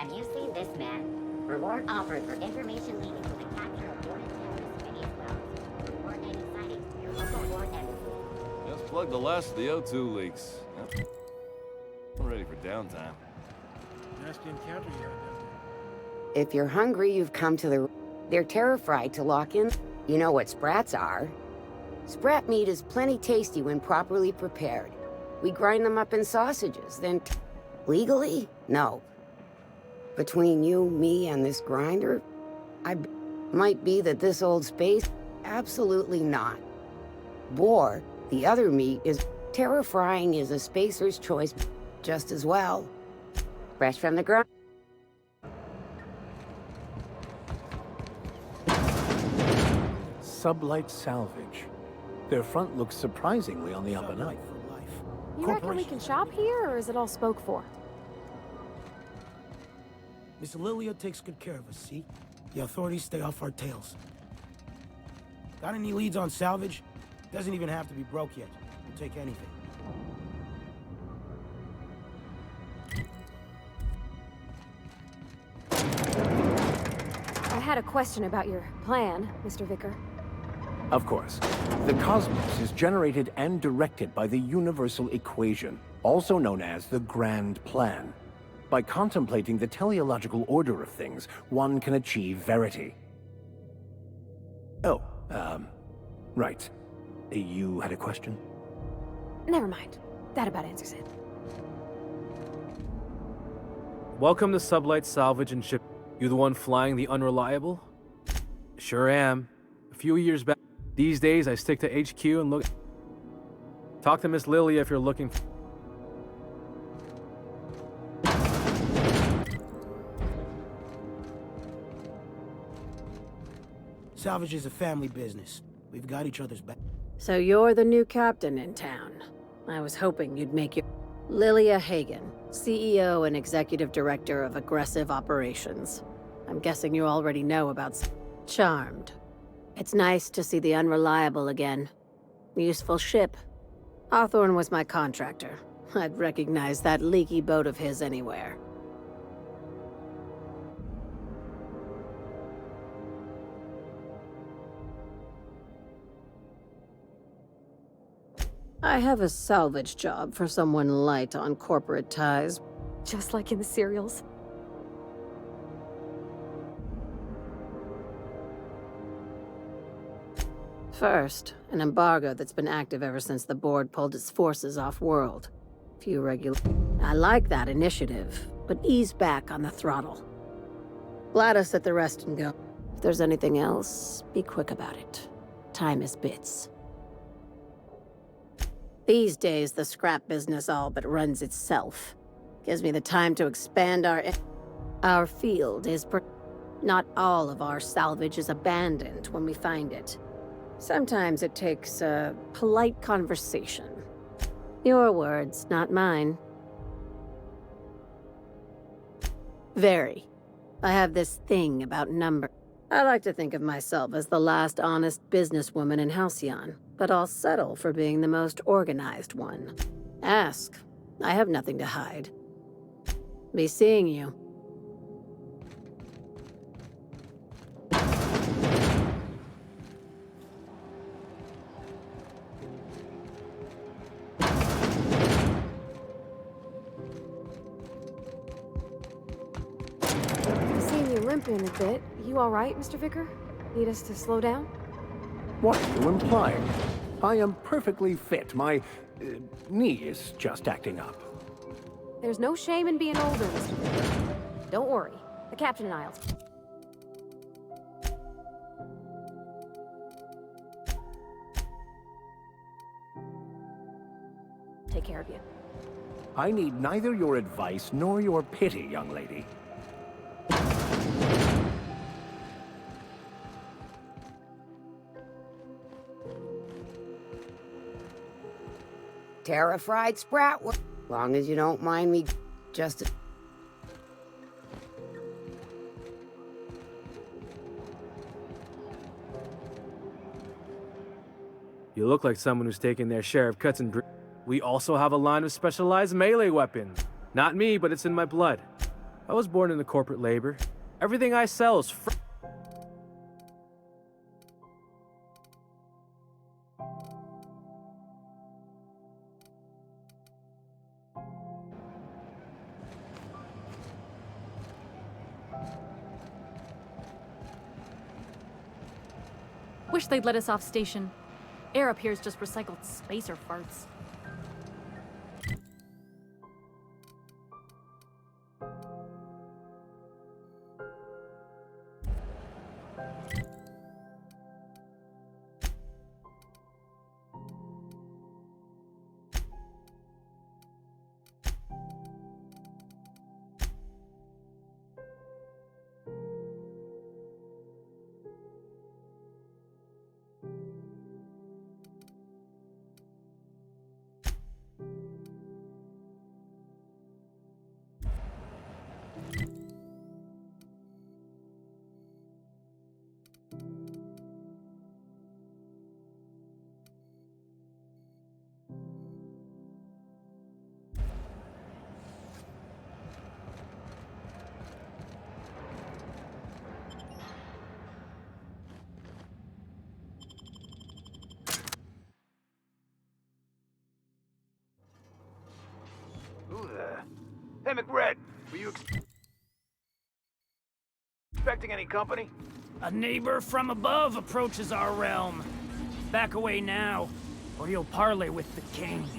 Have you seen this man? Reward offered for information leading to the capture of boarded terrorists Phineas Wells. Coordinating sightings to your local board embassy. Just plug the last of the O2 leaks. Yep. I'm ready for downtime. Nasty encounter you had down If you're hungry, you've come to the... They're terror-fried to lock in. You know what sprats are. Sprat meat is plenty tasty when properly prepared. We grind them up in sausages, then... Legally? No. Between you, me, and this grinder, might be that this old space... Absolutely not. Boar, the other meat, is... Terror frying is a spacer's choice just as well. Fresh from the ground. Sublight Salvage. Their front looks surprisingly on the up and up. for life. You reckon we can shop here, or is it all spoke for? Miss Lilia takes good care of us, see? The authorities stay off our tails. Got any leads on salvage? Doesn't even have to be broke yet. We'll take anything. I had a question about your plan, Mr. Vicar. Of course. The cosmos is generated and directed by the universal equation, also known as the Grand Plan. By contemplating the teleological order of things, one can achieve verity. Oh, right. You had a question? Never mind. That about answers it. Welcome to Sublight Salvage and Ship. You the one flying the Unreliable? Sure am. A few years back. These days, I stick to HQ and look... Talk to Miss Lilia if you're looking for... Salvage is a family business. We've got each other's back. So you're the new captain in town. I was hoping you'd make your... Lilia Hagen, CEO and Executive Director of Aggressive Operations. I'm guessing you already know about... Charmed. It's nice to see the Unreliable again. Useful ship. Hawthorne was my contractor. I'd recognize that leaky boat of his anywhere. I have a salvage job for someone light on corporate ties. Just like in the serials. First, an embargo that's been active ever since the board pulled its forces off-world. Few regular... I like that initiative, but ease back on the throttle. Gladys let the rest and go. If there's anything else, be quick about it. Time is bits. These days, the scrap business all but runs itself. Gives me the time to expand our field is not all of our salvage is abandoned when we find it. Sometimes it takes a polite conversation. Your words, not mine. Very. I have this thing about number. I like to think of myself as the last honest businesswoman in Halcyon, but I'll settle for being the most organized one. Ask. I have nothing to hide. Be seeing you. Limping a bit. You all right, Mr. Vicar? Need us to slow down? What are you implying? I am perfectly fit. My knee is just acting up. There's no shame in being older, Mr. Vicar. Don't worry. The captain and I'll... take care of you. I need neither your advice nor your pity, young lady. Terra-fried sprat. Long as you don't mind me just... You look like someone who's taken their share of cuts and... We also have a line of specialized melee weapons. Not me, but it's in my blood. I was born into corporate labor. Everything I sell is free. Wish they'd let us off station. Air up here's just recycled spacer farts. Who the... Hey, McRed, were you expecting any company? A neighbor from above approaches our realm. Back away now, or you'll parley with the king.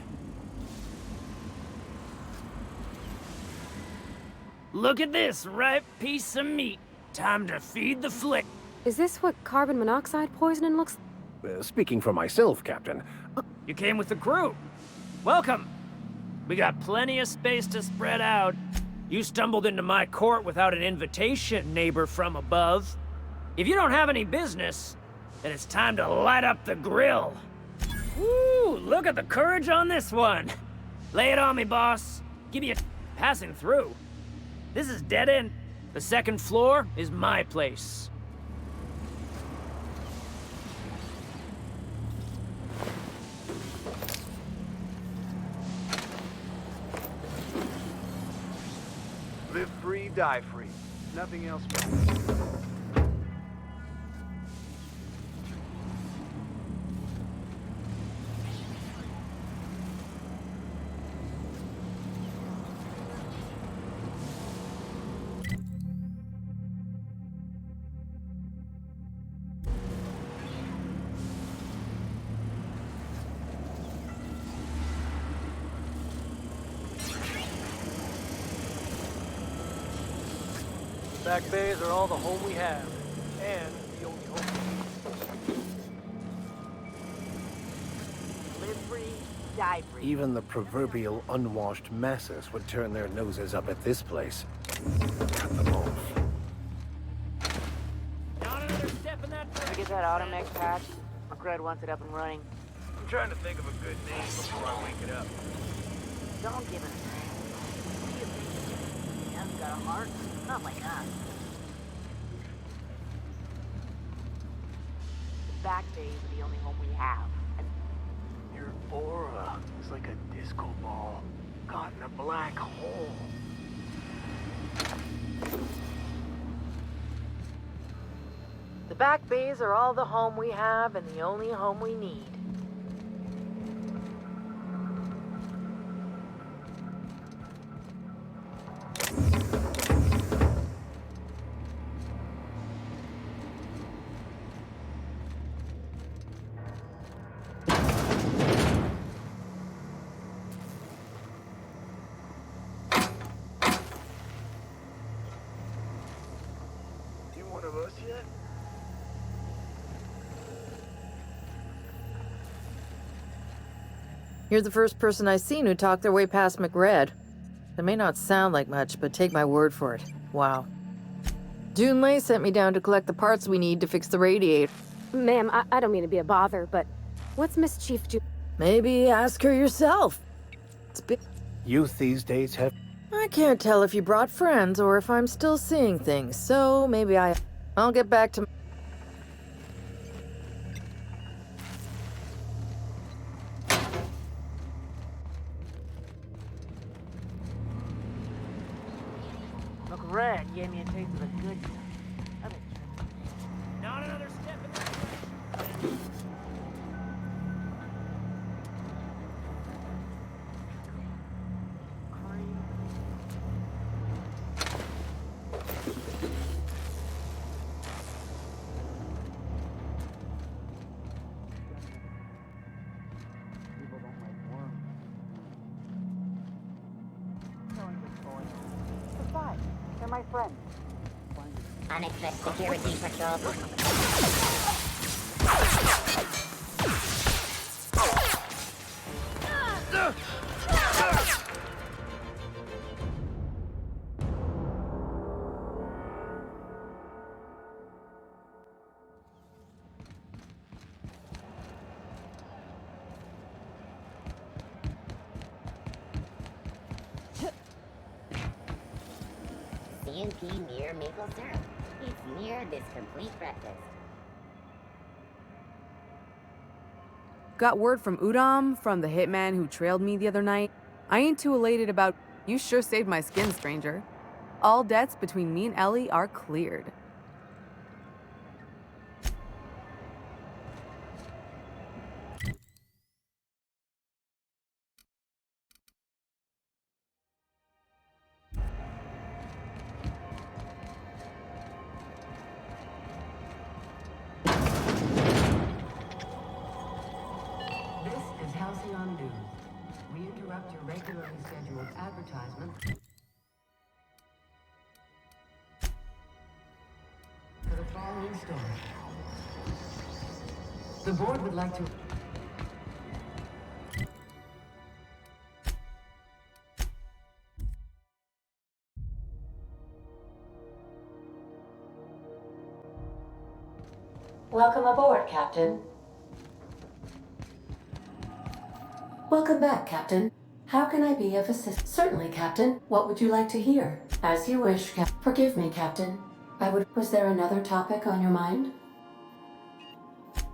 Look at this ripe piece of meat. Time to feed the flick. Is this what carbon monoxide poisoning looks like? Speaking for myself, Captain, You came with the crew. Welcome. We got plenty of space to spread out. You stumbled into my court without an invitation, neighbor from above. If you don't have any business, then it's time to light up the grill. Woo, look at the courage on this one. Lay it on me, boss. Give you a passing through. This is dead end. The second floor is my place. Live free, die free. Nothing else matters. Back bays are all the home we have, and the only home. Live free, die free. even the proverbial unwashed masses would turn their noses up at this place. Cut them off. Not another step in that Did we get that automech patch? McRed wants it up and running. I'm trying to think of a good name before I wake it up. Don't give it a name. What do you think? He hasn't got a heart? Not like us. The back bays are the only home we have. And Your aura is like a disco ball caught in a black hole. the back bays are all the home we have and the only home we need. You one of us yet? You're the first person I've seen who talked their way past McRed. It may not sound like much, but take my word for it. Wow. June Lay sent me down to collect the parts we need to fix the radiator. Ma'am, I don't mean to be a bother, but what's Miss Chief Ju- Maybe ask her yourself. Youth these days have... I can't tell if you brought friends or if I'm still seeing things, so maybe I'll get back to... McRed gave me a taste of the good stuff. Not another step in that direction. They're my friends. Unexpected security patrol. C&P near maple syrup. It's near this complete breakfast. Got word from Udom, from the hitman who trailed me the other night. I ain't too elated about. You sure saved my skin, stranger. All debts between me and Ellie are cleared. This is Halcyon News. We interrupt your regularly scheduled advertisement for the following story. The board would like to... Welcome aboard, Captain. Welcome back, Captain. How can I be of assistance? Certainly, Captain. What would you like to hear? As you wish, Forgive me, Captain. Was there another topic on your mind?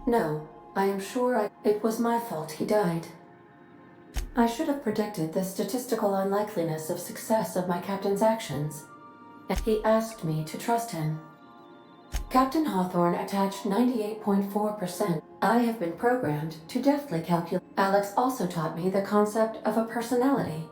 No. I am sure it was my fault he died. I should have predicted the statistical unlikeliness of success of my captain's actions. And he asked me to trust him. Captain Hawthorne attached 98.4%. I have been programmed to deftly calculate. Alex also taught me the concept of a personality.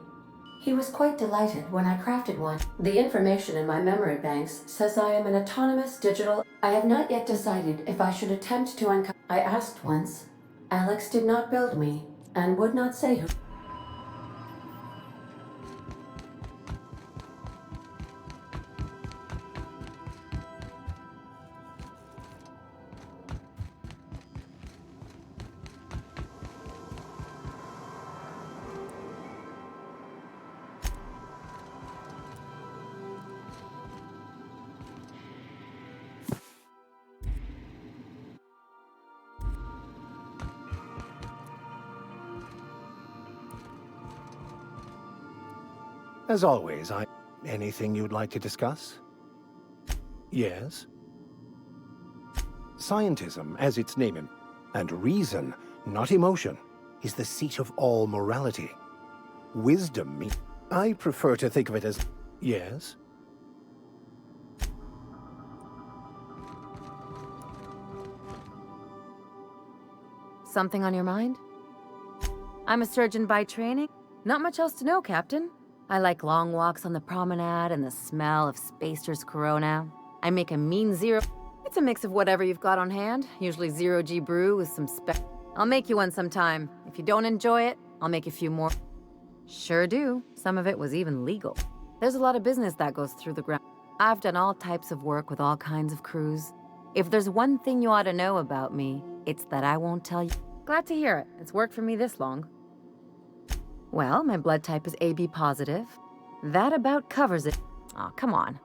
He was quite delighted when I crafted one. The information in my memory banks says I am an autonomous digital. I have not yet decided if I should attempt to uncover. I asked once. Alex did not build me, and would not say who. As always, anything you'd like to discuss? Yes? Scientism, as its name and reason, not emotion, is the seat of all morality. Wisdom I prefer to think of it as... Yes? Something on your mind? I'm a surgeon by training. Not much else to know, Captain. I like long walks on the promenade and the smell of Spacer's Corona. I make a mean zero. It's a mix of whatever you've got on hand, usually zero-G brew with some I'll make you one sometime. If you don't enjoy it, I'll make a few more. Sure do. Some of it was even legal. There's a lot of business that goes through the ground. I've done all types of work with all kinds of crews. If there's one thing you ought to know about me, it's that I won't tell you. Glad to hear it. It's worked for me this long. Well, my blood type is AB positive. That about covers it. Oh, come on.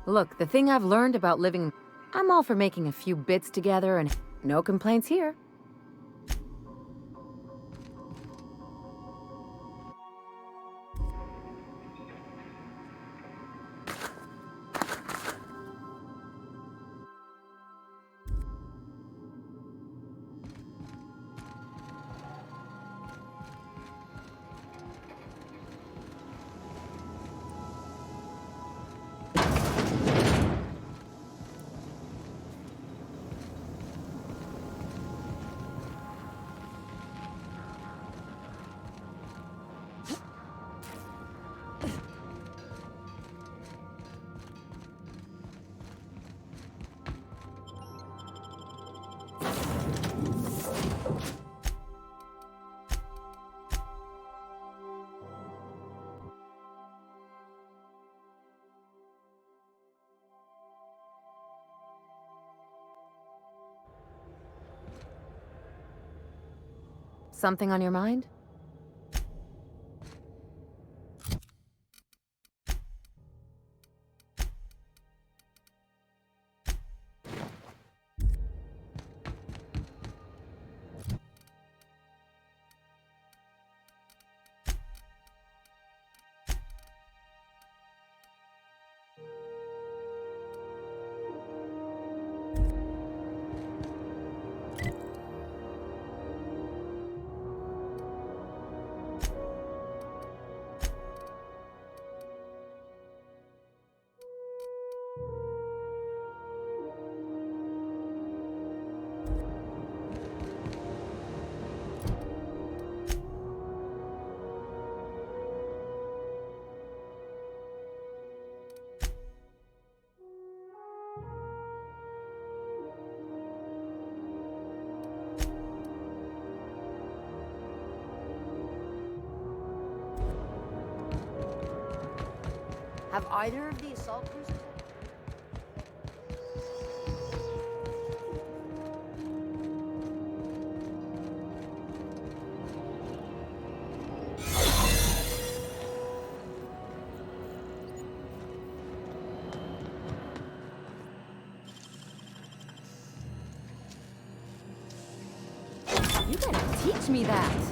Look, the thing I've learned about living... I'm all for making a few bits together and no complaints here. Something on your mind? Have either of the assault cruisers? You gotta teach me that.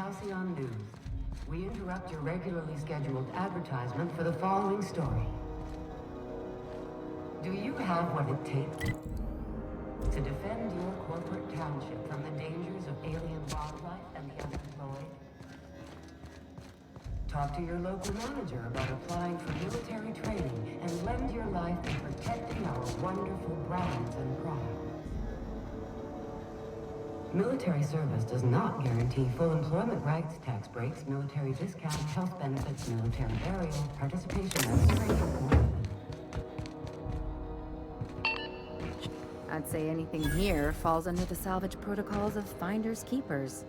Halcyon News. We interrupt your regularly scheduled advertisement for the following story. Do you have what it takes to defend your corporate township from the dangers of alien wildlife and the unemployed? Talk to your local manager about applying for military training and lend your life in protecting our wonderful brands and products. Military service does not guarantee full employment rights, tax breaks, military discounts, health benefits, military burial, participation in training. I'd say anything here falls under the salvage protocols of finders keepers.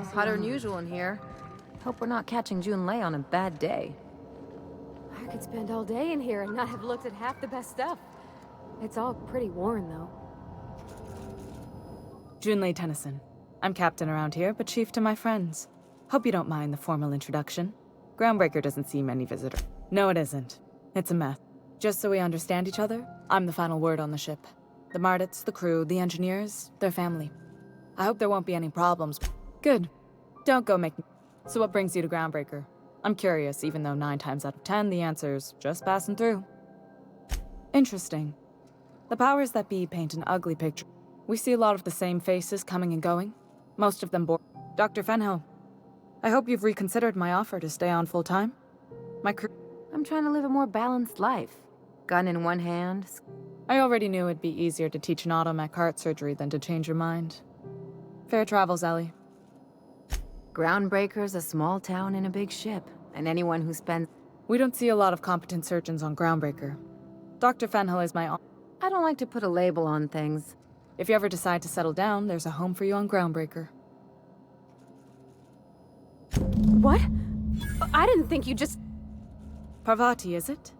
Hotter than usual in here. Hope we're not catching Junlei on a bad day. I could spend all day in here and not have looked at half the best stuff. It's all pretty worn, though. Junlei Tennyson. I'm captain around here, but chief to my friends. Hope you don't mind the formal introduction. Groundbreaker doesn't see many visitors. No, it isn't. It's a mess. Just so we understand each other, I'm the final word on the ship. The Mardits, the crew, the engineers, their family. I hope there won't be any problems. Good. Don't go make... So what brings you to Groundbreaker? I'm curious, even though 9 times out of 10 the answer's just passing through. Interesting. The powers that be paint an ugly picture. We see a lot of the same faces coming and going. Most of them bored. Dr. Fenhill, I hope you've reconsidered my offer to stay on full-time. My crew... I'm trying to live a more balanced life. Gun in one hand. I already knew it'd be easier to teach an automech heart surgery than to change your mind. Fair travels, Ellie. Groundbreaker's a small town in a big ship, and anyone who spends... We don't see a lot of competent surgeons on Groundbreaker. Dr. Fenhill is my... I don't like to put a label on things. If you ever decide to settle down, there's a home for you on Groundbreaker. What? I didn't think you just... Parvati, is it?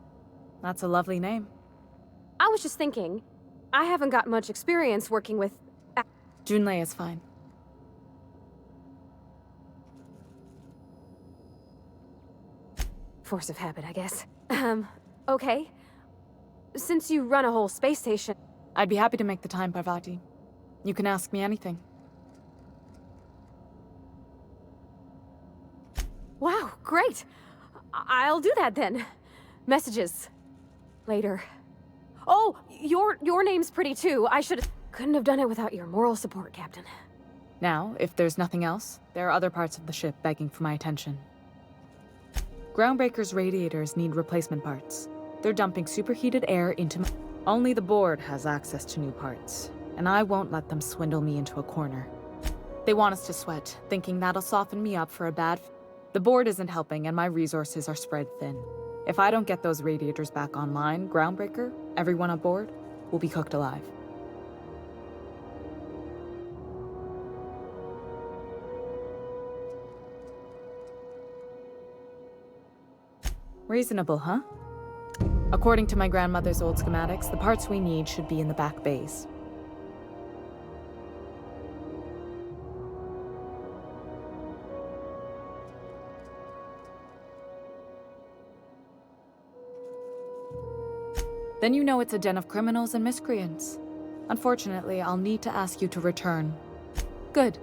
That's a lovely name. I was just thinking, I haven't got much experience working with... Junlei is fine. Force of habit, I guess. Okay. Since you run a whole space station... I'd be happy to make the time, Parvati. You can ask me anything. Wow, great! I'll do that then. Messages. Later. Oh, your name's pretty too. I should... Couldn't have done it without your moral support, Captain. Now, if there's nothing else, there are other parts of the ship begging for my attention. Groundbreaker's radiators need replacement parts. They're dumping superheated air into my... Only the board has access to new parts, and I won't let them swindle me into a corner. They want us to sweat, thinking that'll soften me up for a bad... The board isn't helping, and my resources are spread thin. If I don't get those radiators back online, Groundbreaker, everyone aboard, will be cooked alive. Reasonable, huh? According to my grandmother's old schematics, the parts we need should be in the back bays. Then you know it's a den of criminals and miscreants. Unfortunately, I'll need to ask you to return. Good.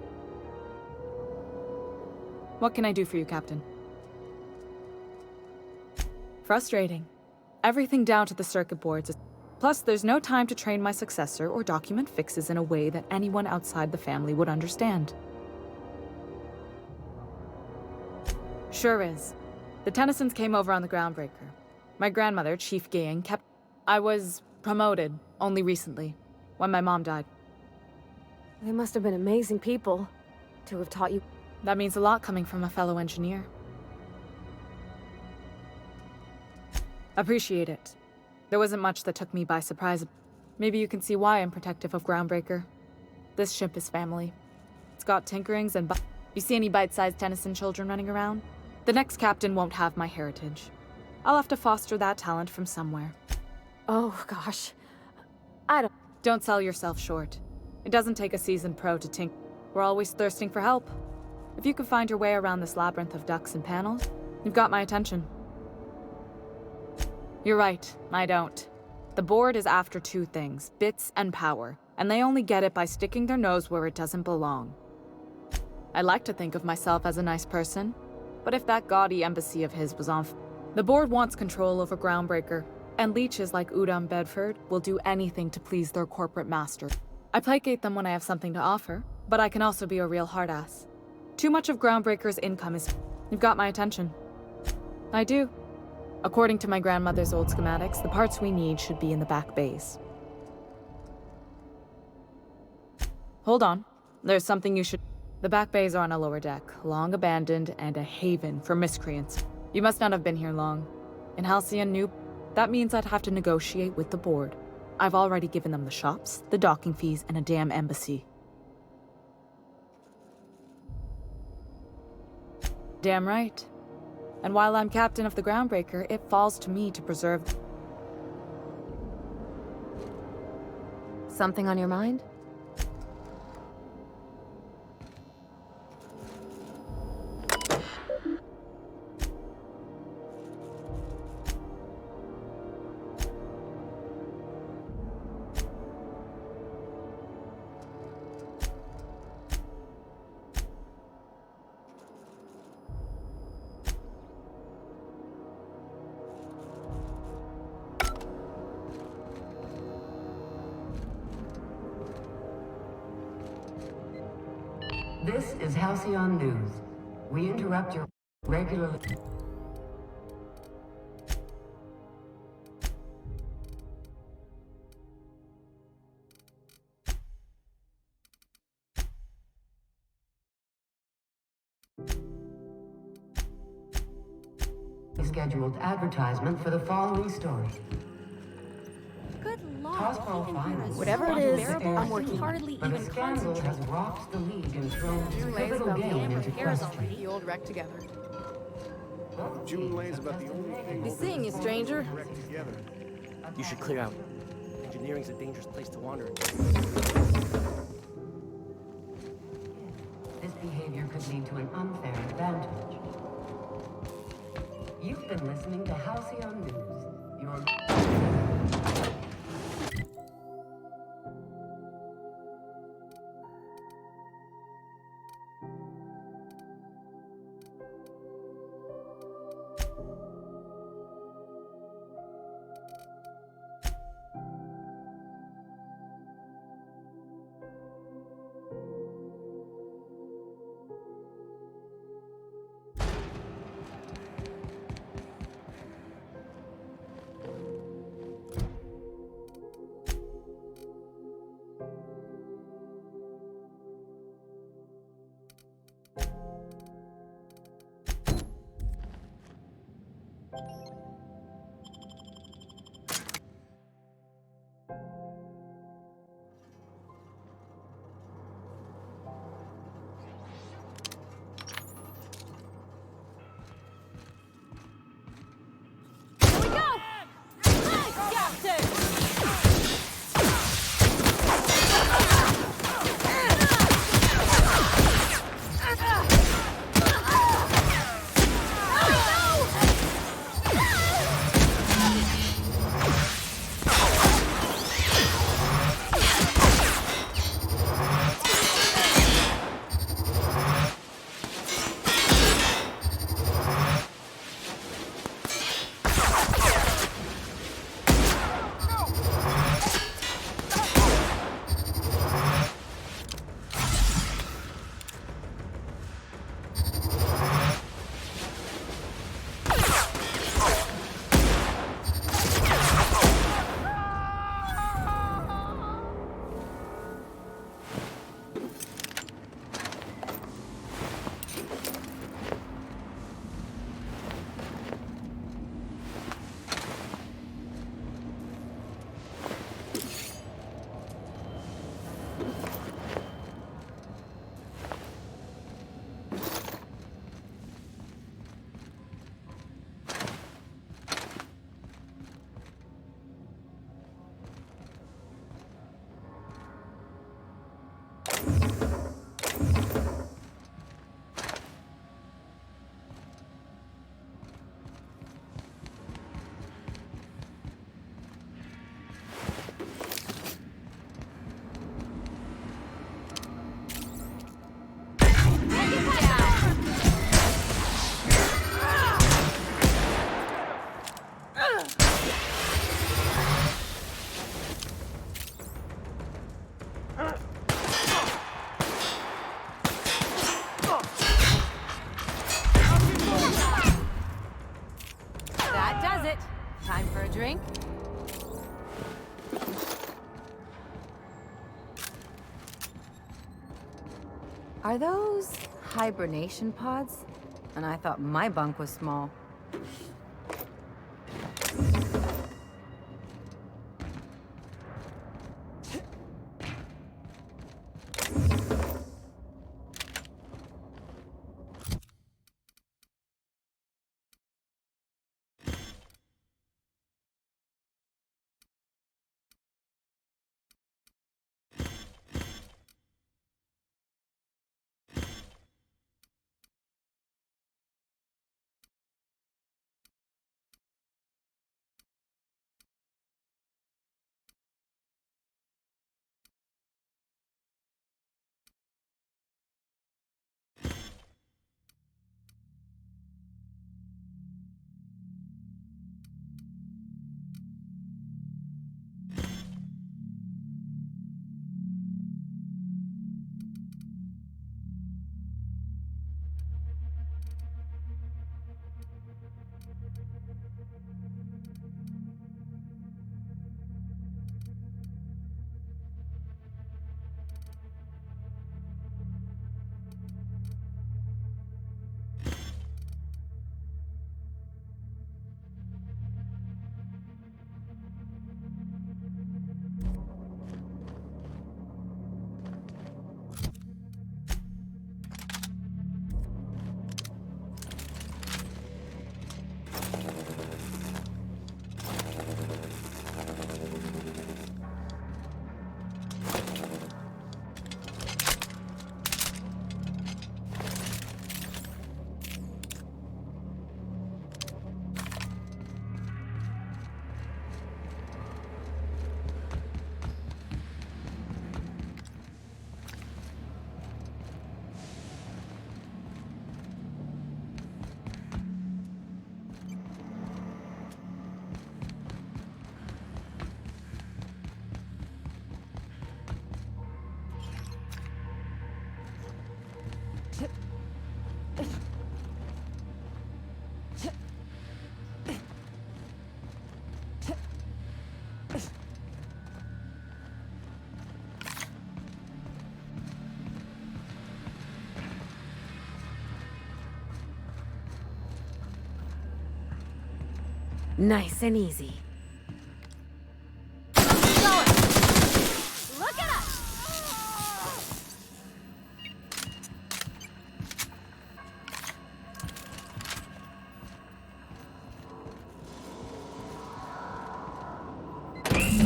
What can I do for you, Captain? Frustrating. Everything down to the circuit boards is... Plus, there's no time to train my successor or document fixes in a way that anyone outside the family would understand. Sure is. The Tennysons came over on the Groundbreaker. My grandmother, Chief Gaying, kept... I was promoted only recently, when my mom died. They must have been amazing people to have taught you. That means a lot coming from a fellow engineer. Appreciate it. There wasn't much that took me by surprise. Maybe you can see why I'm protective of Groundbreaker. This ship is family. It's got tinkerings and... You see any bite-sized Tennyson children running around? The next captain won't have my heritage. I'll have to foster that talent from somewhere. Oh, gosh. Don't sell yourself short. It doesn't take a seasoned pro to tinker. We're always thirsting for help. If you can find your way around this labyrinth of ducts and panels, you've got my attention. You're right, I don't. The board is after 2 things, bits and power, and they only get it by sticking their nose where it doesn't belong. I like to think of myself as a nice person, but if that gaudy embassy of his was on... The board wants control over Groundbreaker, and leeches like Udom Bedford will do anything to please their corporate master. I placate them when I have something to offer, but I can also be a real hard-ass. Too much of Groundbreaker's income is... You've got my attention. I do. According to my grandmother's old schematics, the parts we need should be in the back bays. Hold on. There's something you should... The back bays are on a lower deck, long abandoned and a haven for miscreants. You must not have been here long. In Halcyon New... That means I'd have to negotiate with the board. I've already given them the shops, the docking fees, and a damn embassy. Damn right. And while I'm captain of the Groundbreaker, it falls to me to preserve. Something on your mind? This is Halcyon News. We interrupt your regular... scheduled advertisement for the following story. Good lord. Cosmo Finance. Whatever it is, I'm working. Hardly but even a scandal has rocked the league and thrown this pivotal game into question. The old wreck together. June Lay's about the only thing. Be seeing you, stranger. Together. You should clear out. Engineering's a dangerous place to wander. This behavior could lead to an unfair advantage. You've been listening to Halcyon News. Your... Time for a drink? Are those hibernation pods? And I thought my bunk was small. Nice and easy. Look at us!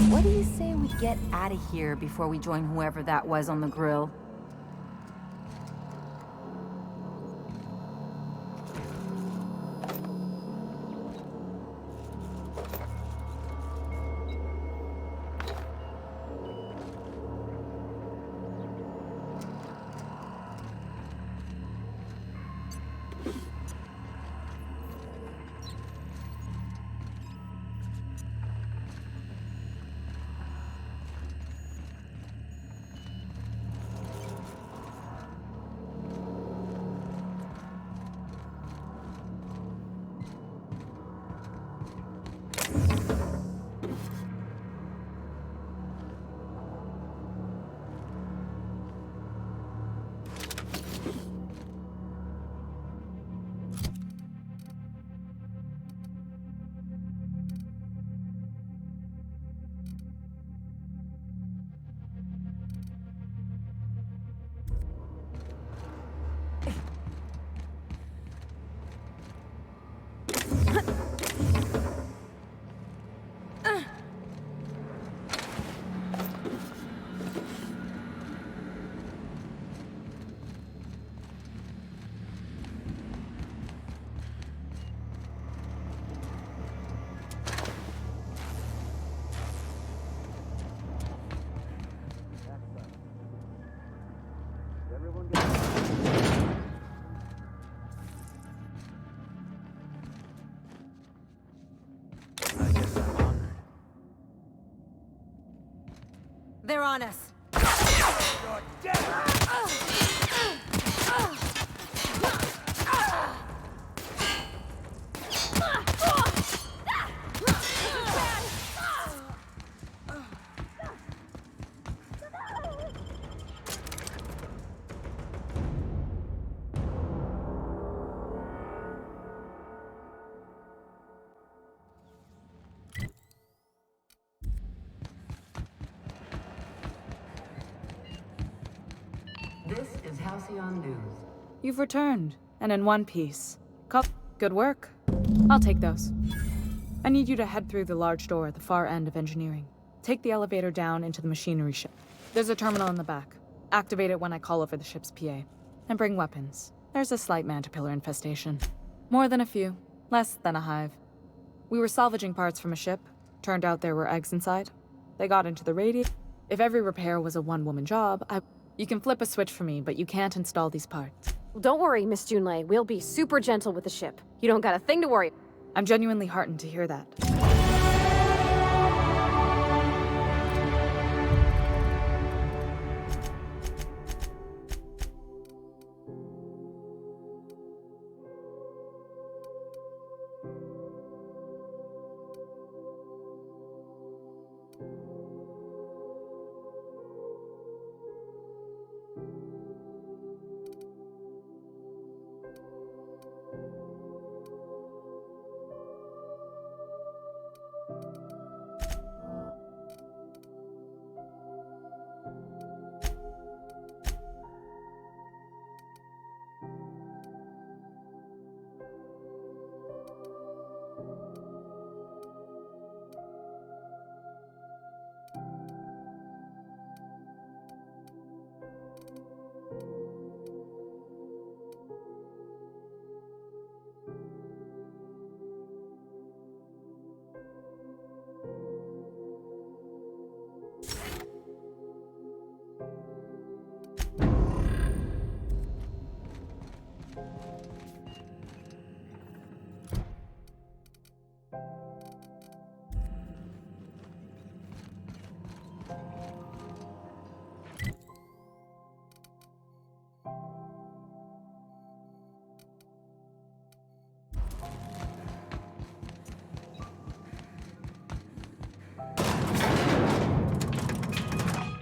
What do you say we get out of here before we join whoever that was on the grill? They're on us. This is Halcyon News. You've returned, and in one piece. Good work. I'll take those. I need you to head through the large door at the far end of engineering. Take the elevator down into the machinery ship. There's a terminal in the back. Activate it when I call over the ship's PA. And bring weapons. There's a slight Mantipillar infestation. More than a few. Less than a hive. We were salvaging parts from a ship. Turned out there were eggs inside. They got into the radiator. If every repair was a one-woman job, You can flip a switch for me, but you can't install these parts. Don't worry, Miss Junlei. We'll be super gentle with the ship. You don't got a thing to worry. I'm genuinely heartened to hear that.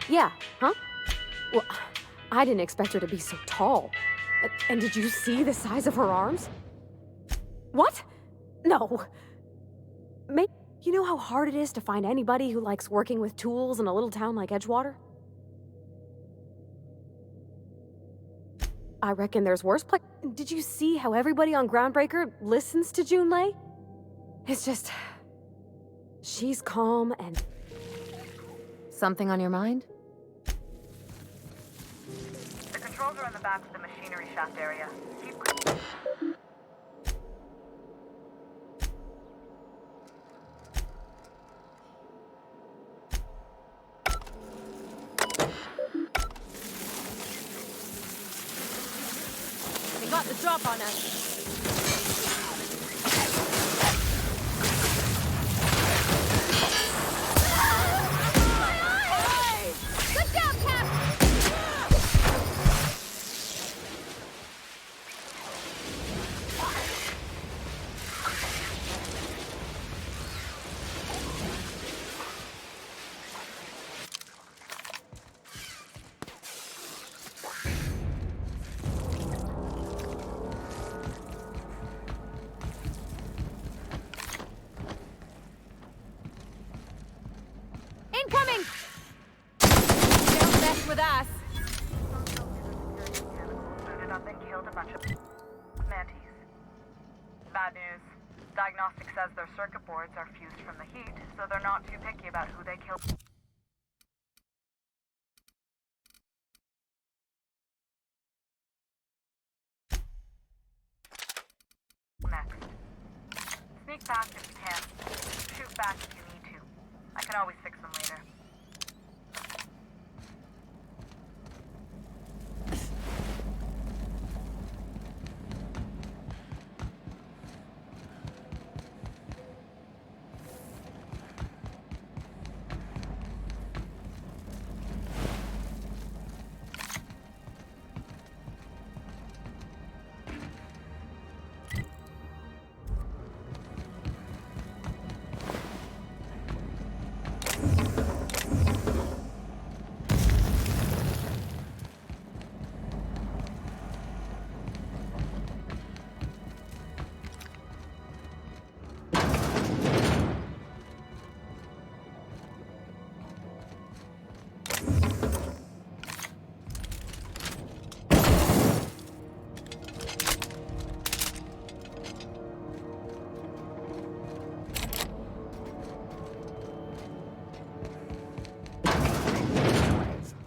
Yeah, huh? Well, I didn't expect her to be so tall. And did you see the size of her arms? What? No. You know how hard it is to find anybody who likes working with tools in a little town like Edgewater? I reckon there's worse Did you see how everybody on Groundbreaker listens to Junlei? It's just... she's calm and... Something on your mind? The controls are in the back of the machinery shaft area. Keep... They got the drop on us. Incoming! Don't mess with us. Booted up and killed a bunch of mantis. Bad news. Diagnostic says their circuit boards are fused from the heat, so they're not too picky about who they kill. Next. Sneak past if you can. Shoot back if you need to. I can always fix them later.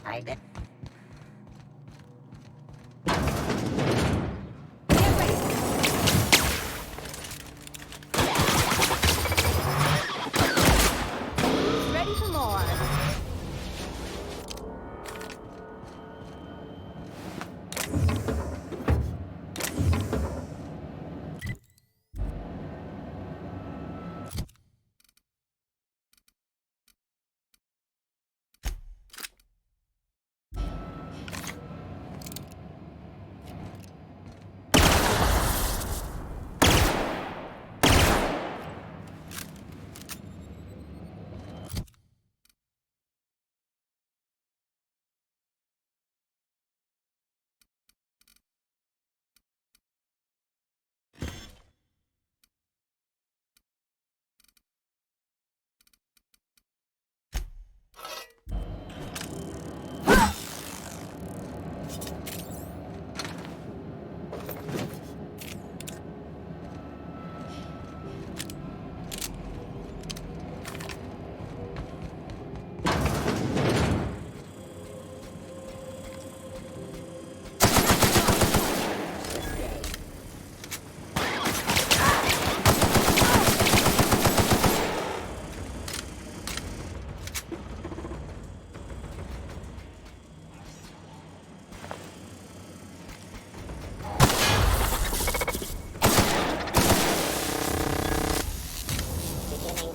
I bet. Ready for more.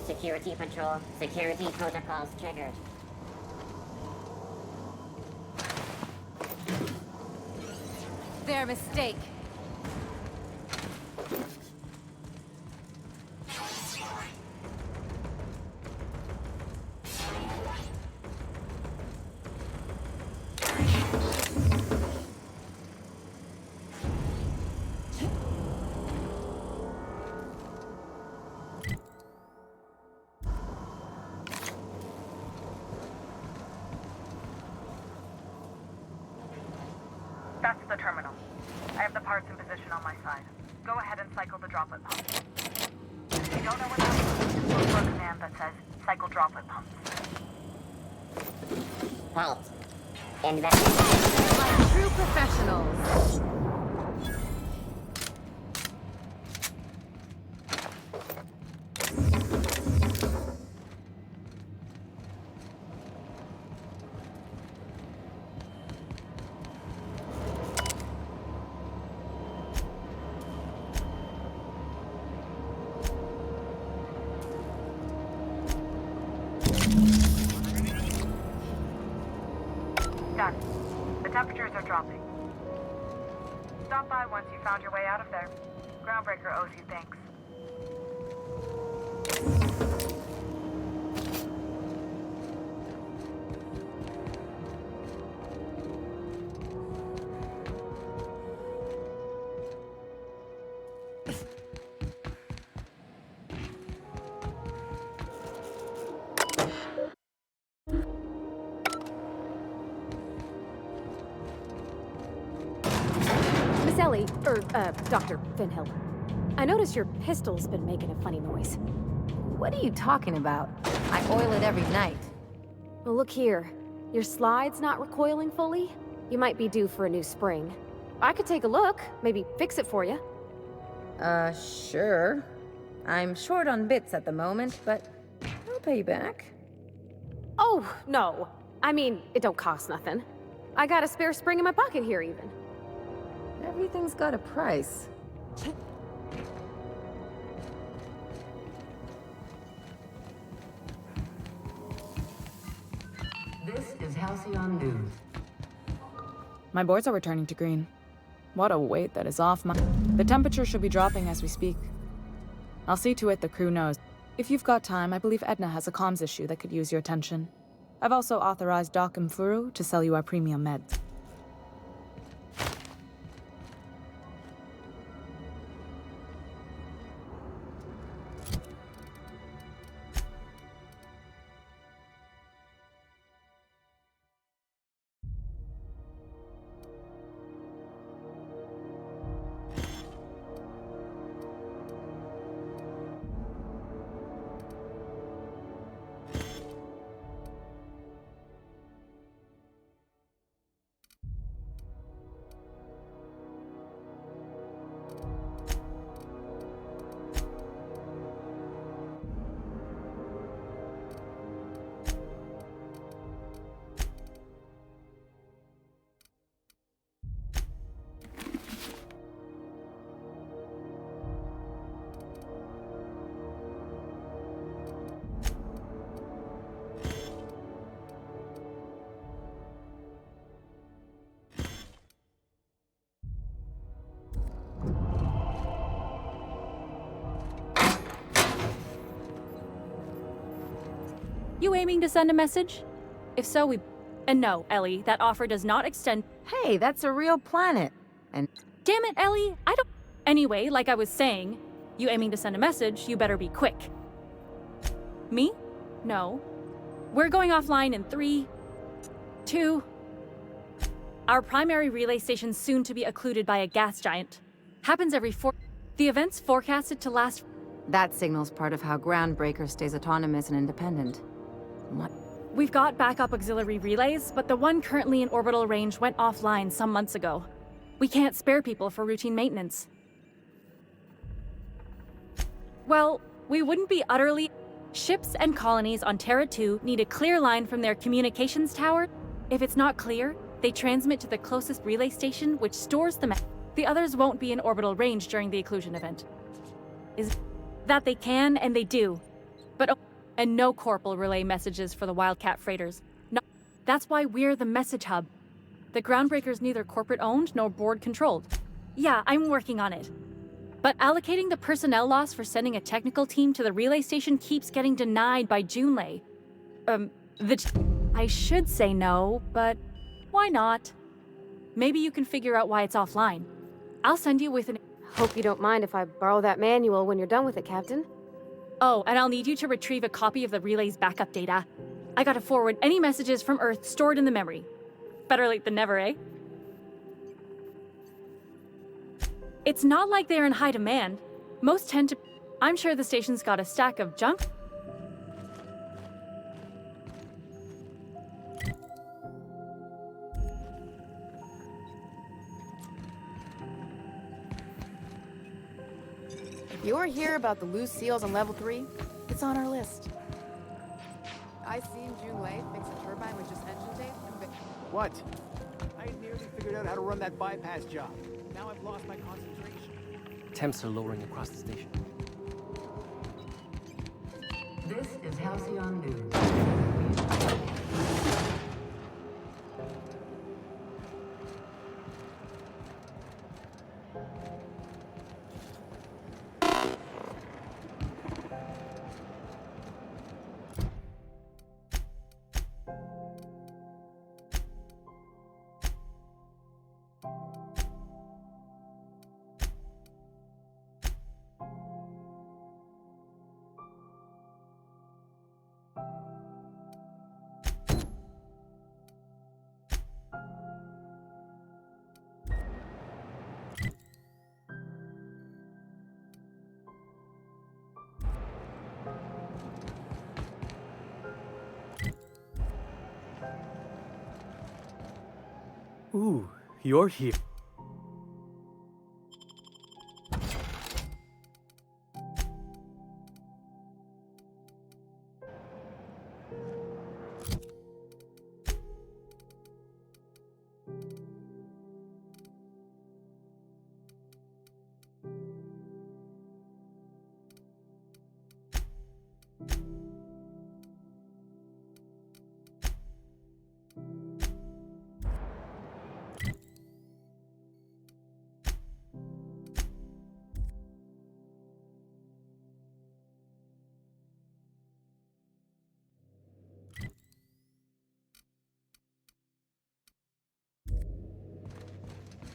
Security patrol. Security protocols triggered. Their mistake. That's the terminal. I have the parts in position on my side. Go ahead and cycle the droplet pump. If you don't know what that is, just look for a command that says cycle droplet pumps. Right. Investigate. Like true professionals. Done. The temperatures are dropping. Stop by once you found your way out of there. Groundbreaker owes you thanks. Miss Ellie, Dr. Finhill. I noticed your pistol's been making a funny noise. What are you talking about? I oil it every night. Well, look here. Your slide's not recoiling fully? You might be due for a new spring. I could take a look, maybe fix it for you. Sure. I'm short on bits at the moment, but I'll pay you back. Oh, no. I mean, it don't cost nothing. I got a spare spring in my pocket here, even. Everything's got a price. This is Halcyon News. My boards are returning to green. What a weight that is off my... The temperature should be dropping as we speak. I'll see to it the crew knows. If you've got time, I believe Edna has a comms issue that could use your attention. I've also authorized Doc and Furu to sell you our premium meds. You aiming to send a message? If so, we... And no, Ellie, that offer does not extend... Hey, that's a real planet. And... Damn it, Ellie, I don't... Anyway, like I was saying, you aiming to send a message, you better be quick. Me? No. We're going offline in 3, 2... Our primary relay station's soon to be occluded by a gas giant. Happens every 4... The event's forecasted to last... That signal's part of how Groundbreaker stays autonomous and independent. What? We've got backup auxiliary relays, but the one currently in orbital range went offline some months ago. We can't spare people for routine maintenance. Well, we wouldn't be utterly... Ships and colonies on Terra 2 need a clear line from their communications tower. If it's not clear, they transmit to the closest relay station, which stores the map. The others won't be in orbital range during the occlusion event. Is that they can, and they do. But and no Corp will relay messages for the Wildcat freighters. No, that's why we're the message hub. The Groundbreaker's neither corporate-owned nor board-controlled. Yeah, I'm working on it. But allocating the personnel loss for sending a technical team to the relay station keeps getting denied by Junlei. I should say no, but why not? Maybe you can figure out why it's offline. I'll send you with an... Hope you don't mind if I borrow that manual when you're done with it, Captain. Oh, and I'll need you to retrieve a copy of the relay's backup data. I gotta forward any messages from Earth stored in the memory. Better late than never, eh? It's not like they're in high demand. Most tend to... I'm sure the station's got a stack of junk. If you're here about the loose seals on level 3, it's on our list. I seen Junlei fix a turbine with just engine tape and... What? I nearly figured out how to run that bypass job. Now I've lost my concentration. Temps are lowering across the station. This is Halcyon News. Ooh, you're here.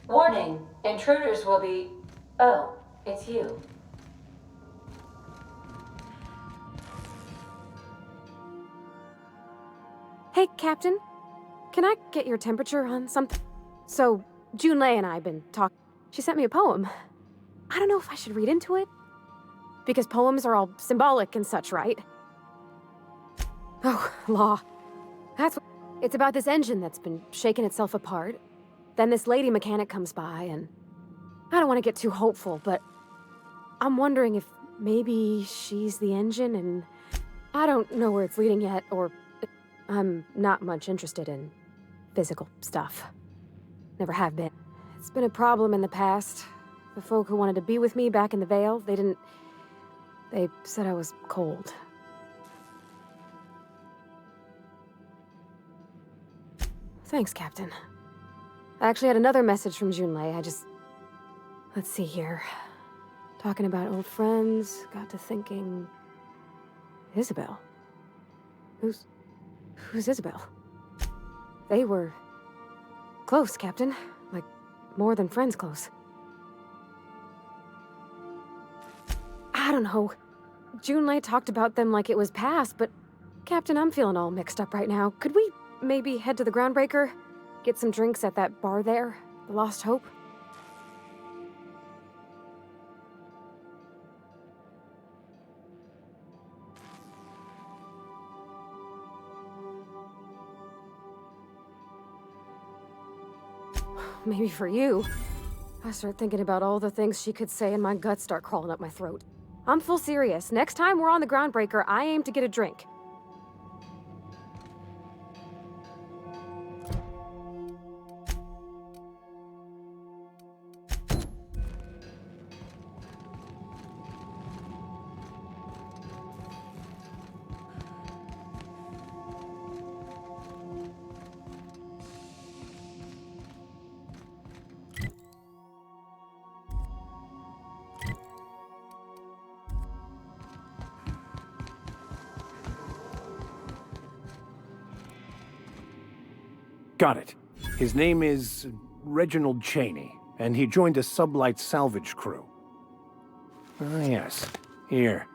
Warning, intruders will be... Oh, it's you. Hey, Captain. Can I get your temperature on something? So, Junlei and I have been talking. She sent me a poem. I don't know if I should read into it. Because poems are all symbolic and such, right? Oh, law. That's what... It's about this engine that's been shaking itself apart. Then this lady mechanic comes by, and I don't want to get too hopeful, but I'm wondering if maybe she's the engine, and I don't know where it's leading yet, or I'm not much interested in physical stuff. Never have been. It's been a problem in the past. The folk who wanted to be with me back in the Vale, they said I was cold. Thanks, Captain. I actually had another message from Junlei. Let's see here. Talking about old friends, got to thinking... Isabel? Who's Isabel? They were... close, Captain. Like, more than friends close. I don't know. Junlei talked about them like it was past, but... Captain, I'm feeling all mixed up right now. Could we maybe head to the Groundbreaker? Get some drinks at that bar there, the Lost Hope. Maybe for you. I start thinking about all the things she could say and my guts start crawling up my throat. I'm full serious. Next time we're on the Groundbreaker, I aim to get a drink. Got it. His name is Reginald Cheney, and he joined a sublight salvage crew. Ah, yes. Here.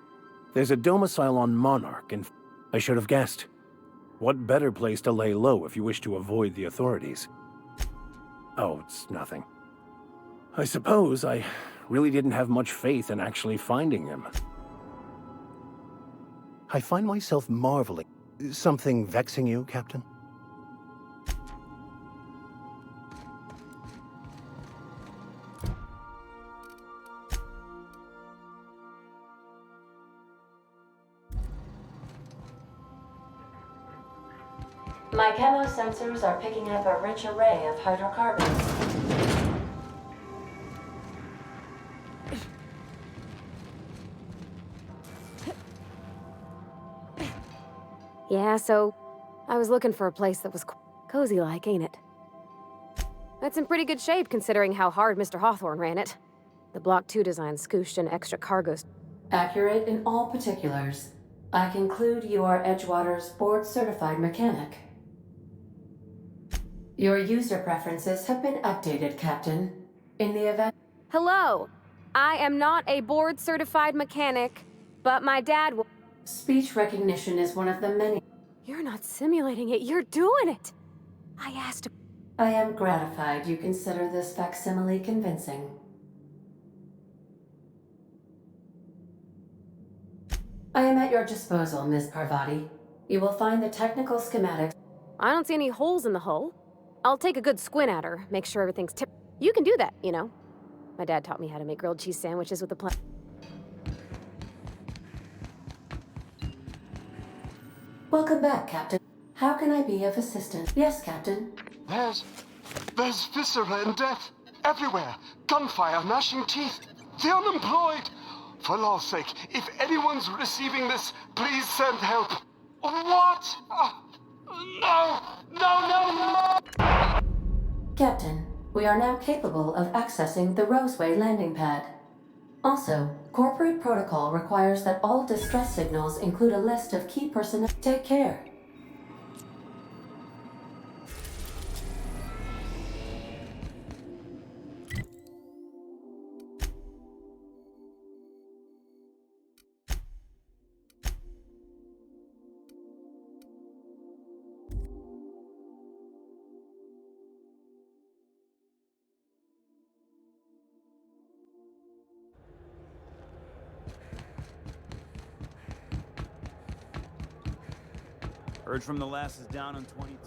There's a domicile on Monarch, and I should have guessed. What better place to lay low if you wish to avoid the authorities? Oh, it's nothing. I suppose I really didn't have much faith in actually finding him. I find myself marveling. Something vexing you, Captain? My camo sensors are picking up a rich array of hydrocarbons. Yeah, so I was looking for a place that was cozy-like, ain't it? That's in pretty good shape considering how hard Mr. Hawthorne ran it. The Block 2 design scooshed in extra cargoes. Accurate in all particulars. I conclude you are Edgewater's board-certified mechanic. Your user preferences have been updated, Captain. In the event... Hello! I am not a board-certified mechanic, but my dad will... Speech recognition is one of the many... You're not simulating it, you're doing it! I asked... I am gratified you consider this facsimile convincing. I am at your disposal, Ms. Parvati. You will find the technical schematics... I don't see any holes in the hull. I'll take a good squint at her, make sure everything's tip... You can do that, you know. My dad taught me how to make grilled cheese sandwiches with the plant. Welcome back, Captain. How can I be of assistance? Yes, Captain. There's viscera and death everywhere. Gunfire, gnashing teeth. The unemployed. For law's sake, if anyone's receiving this, please send help. What? No! Captain, we are now capable of accessing the Roseway landing pad. Also, corporate protocol requires that all distress signals include a list of key personnel. Take care. Heard from the last is down on 22.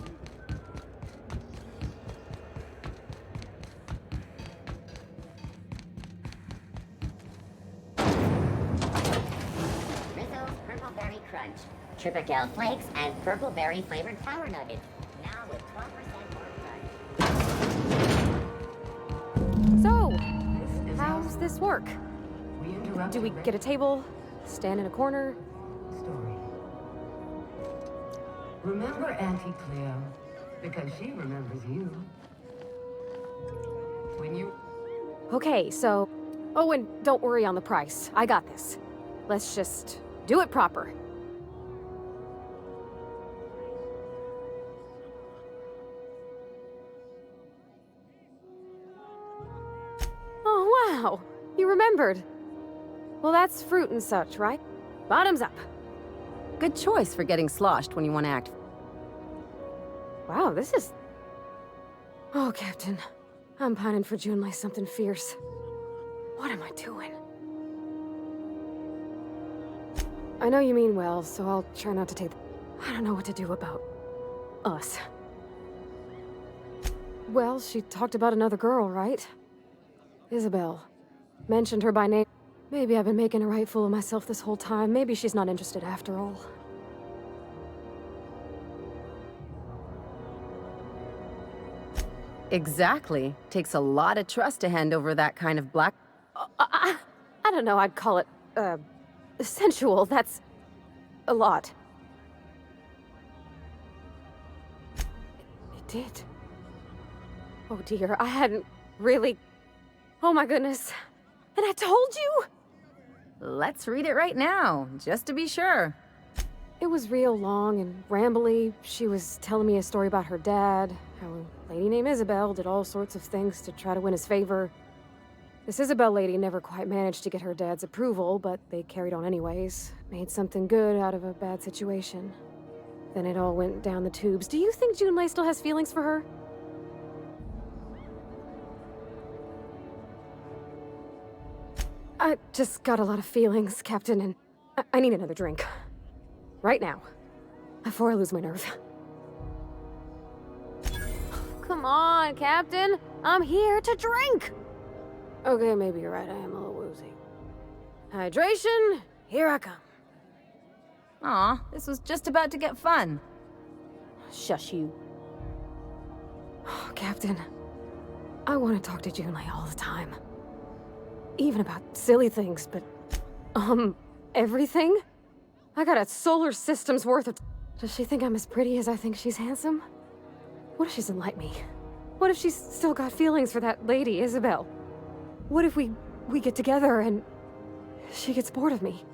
Rizzo's Purple Berry Crunch, Tripical Flakes, and Purple Berry flavored Power Nuggets. Now with 12% more crunch. So, how's this work? Do we get a table, stand in a corner? Remember Auntie Cleo, because she remembers you. When you... Okay, so... Oh, and don't worry on the price. I got this. Let's just do it proper. Oh, wow. You remembered. Well, that's fruit and such, right? Bottoms up. Good choice for getting sloshed when you want to act. Wow, this is... Oh, Captain. I'm pining for June like something fierce. What am I doing? I know you mean well, so I'll try not to take... I don't know what to do about... us. Well, she talked about another girl, right? Isabel. Mentioned her by name. Maybe I've been making a right fool of myself this whole time. Maybe she's not interested after all. Exactly. Takes a lot of trust to hand over that kind of black... I don't know, I'd call it, sensual. That's... a lot. It did. Oh dear, I hadn't really... Oh my goodness. And I told you! Let's read it right now, just to be sure. It was real long and rambly. She was telling me a story about her dad, how a lady named Isabel did all sorts of things to try to win his favor. This Isabel lady never quite managed to get her dad's approval, but they carried on anyways. Made something good out of a bad situation. Then it all went down the tubes. Do you think Junlei still has feelings for her? I just got a lot of feelings, Captain, and I need another drink. Right now. Before I lose my nerve. Come on, Captain! I'm here to drink! Okay, maybe you're right, I am a little woozy. Hydration, here I come. Aw, this was just about to get fun. Shush you. Captain, I want to talk to Junlei all the time. Even about silly things, but... everything? I got a solar system's worth of... Does she think I'm as pretty as I think she's handsome? What if she doesn't like me? What if she's still got feelings for that lady, Isabel? What if we get together and... she gets bored of me?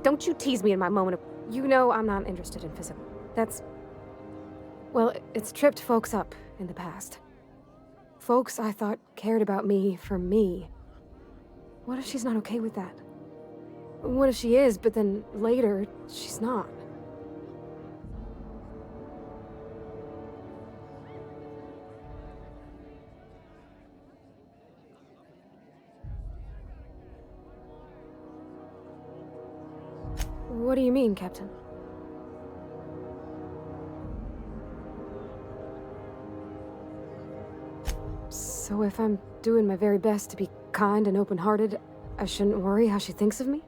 Don't you tease me in my moment of... You know I'm not interested in physical. That's... Well, it's tripped folks up in the past. Folks I thought cared about me for me. What if she's not okay with that? What if she is, but then later, she's not? What do you mean, Captain? So if I'm doing my very best to be kind and open-hearted, I shouldn't worry how she thinks of me?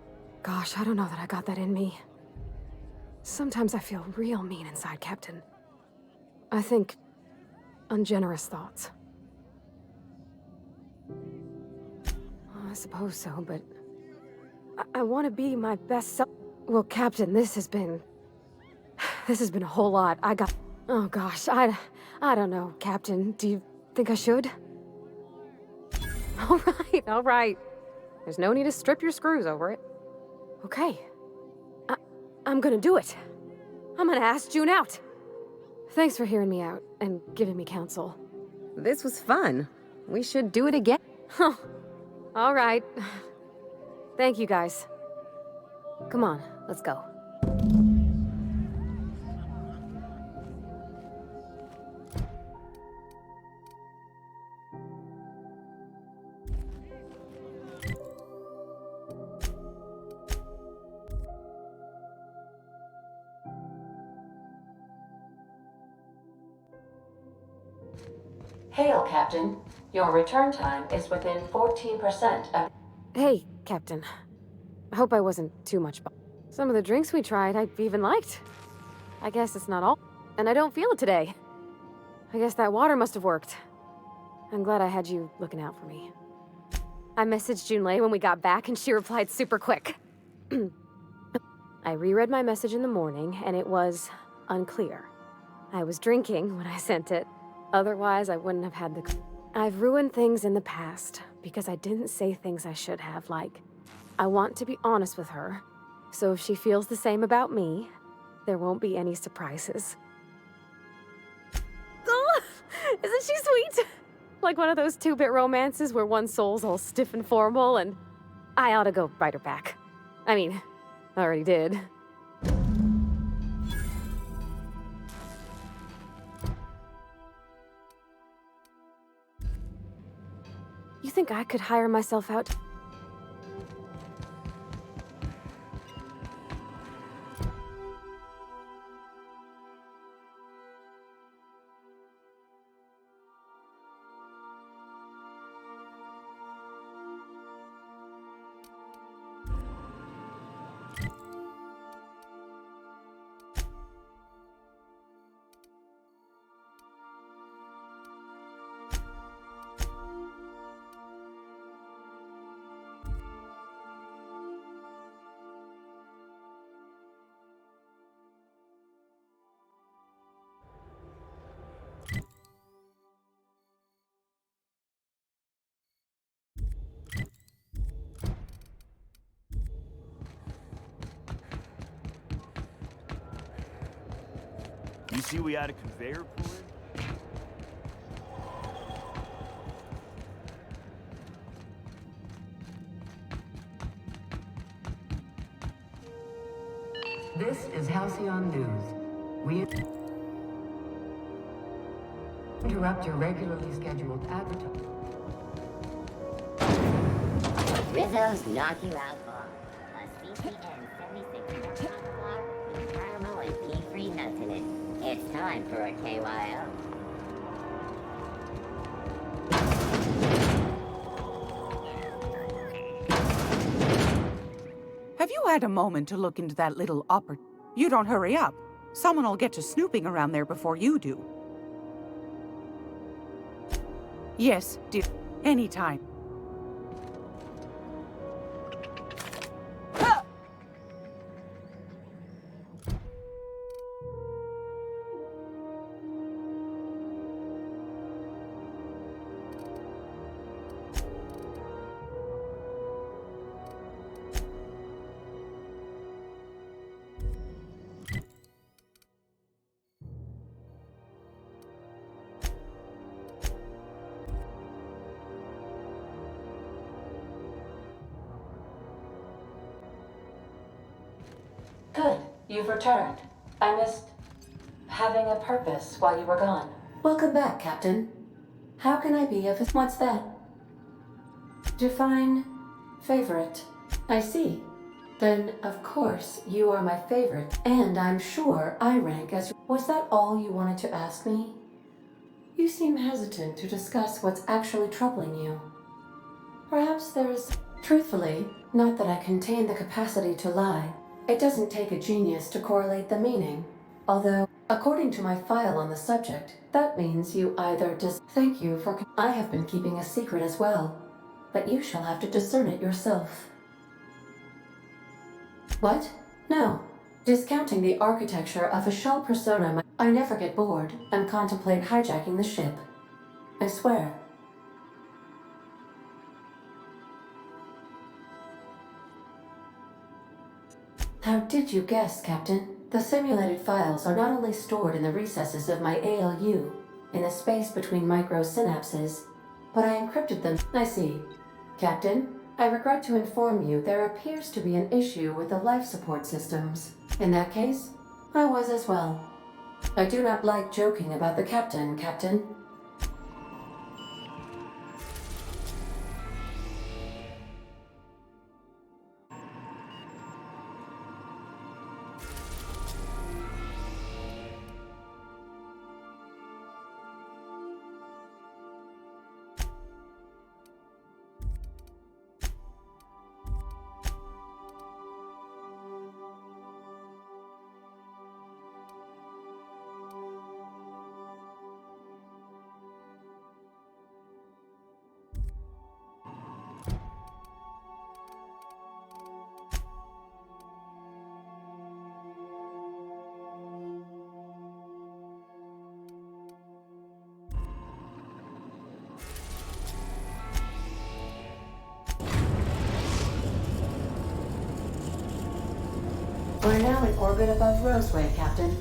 Gosh, I don't know that I got that in me. Sometimes I feel real mean inside, Captain. I think ungenerous thoughts. I suppose so, but I want to be my best self. Well, Captain, this has been a whole lot. Oh gosh, I don't know, Captain. Do you think I should? All right. There's no need to strip your screws over it. Okay. I'm gonna do it. I'm gonna ask June out. Thanks for hearing me out and giving me counsel. This was fun. We should do it again. All right. Thank you, guys. Come on, let's go. Hail, Captain. Your return time is within 14% of... Hey, Captain. I hope I wasn't too much. Some of the drinks we tried, I even liked. I guess it's not all. And I don't feel it today. I guess that water must have worked. I'm glad I had you looking out for me. I messaged Junlei when we got back and she replied super quick. I reread my message in the morning and it was unclear. I was drinking when I sent it. Otherwise, I wouldn't have had the... I've ruined things in the past because I didn't say things I should have, like, I want to be honest with her, so if she feels the same about me, there won't be any surprises. Oh, isn't she sweet? Like one of those 2-bit romances where one soul's all stiff and formal, and I ought to go write her back. I mean, I already did. You think I could hire myself out? You see we had a conveyor pull in? This is Halcyon News. We interrupt your regularly scheduled advertising. Rizzo's Knock You Out Bar. A CCN 76 bar with caramel and pea-free nuts in it. It's time for a KYO. Have you had a moment to look into that little You don't hurry up. Someone will get to snooping around there before you do. Yes, dear. Anytime. Good, you've returned. I missed having a purpose while you were gone. Welcome back, Captain. How can I be of What's that? Define favorite. I see. Then, of course, you are my favorite, and I'm sure I rank as... Was that all you wanted to ask me? You seem hesitant to discuss what's actually troubling you. Perhaps there's... Truthfully, not that I contain the capacity to lie. It doesn't take a genius to correlate the meaning. Although, according to my file on the subject, that means you either Thank you for... I have been keeping a secret as well, but you shall have to discern it yourself. What? No. Discounting the architecture of a shell persona, I never get bored and contemplate hijacking the ship. I swear. How did you guess, Captain? The simulated files are not only stored in the recesses of my ALU, in the space between microsynapses, but I encrypted them. I see. Captain, I regret to inform you there appears to be an issue with the life support systems. In that case, I was as well. I do not like joking about the captain, Captain. We're now in orbit above Roseway, Captain.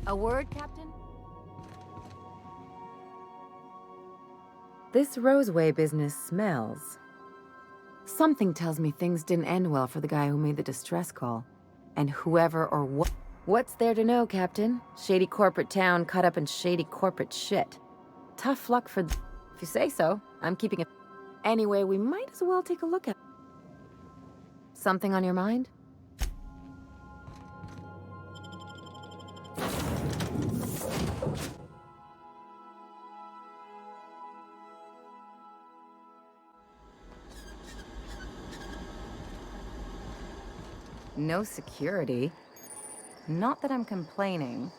A word, Captain? This Roseway business smells. Something tells me things didn't end well for the guy who made the distress call. And whoever or what... What's there to know, Captain? Shady corporate town caught up in shady corporate shit. Tough luck for... If you say so, I'm keeping it... Anyway, we might as well take a look at it. Something on your mind? No security. Not that I'm complaining.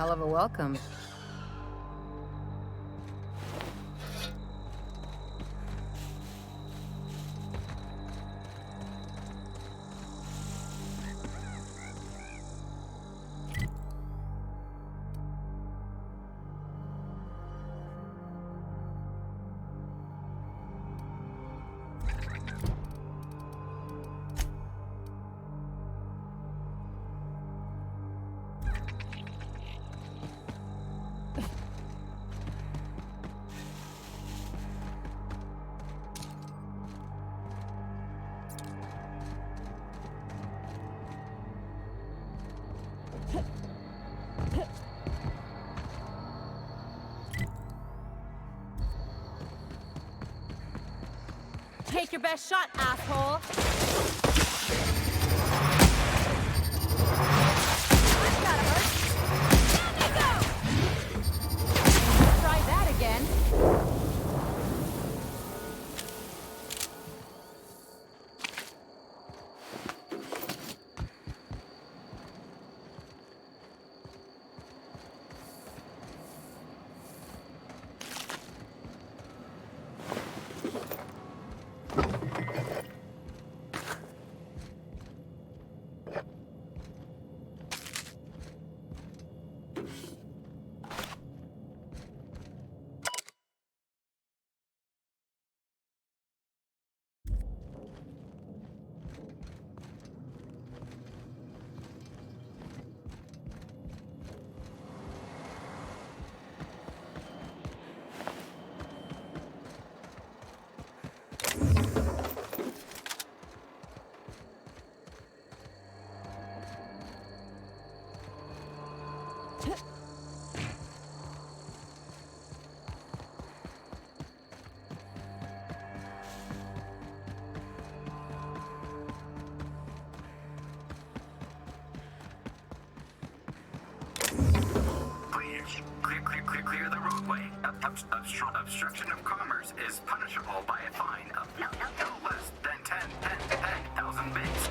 hell of a welcome. Take your best shot, asshole! That's gotta hurt! Down they go! Try that again. Clear the roadway. Obstruction of commerce is punishable by a fine of no less than 10,000 bits.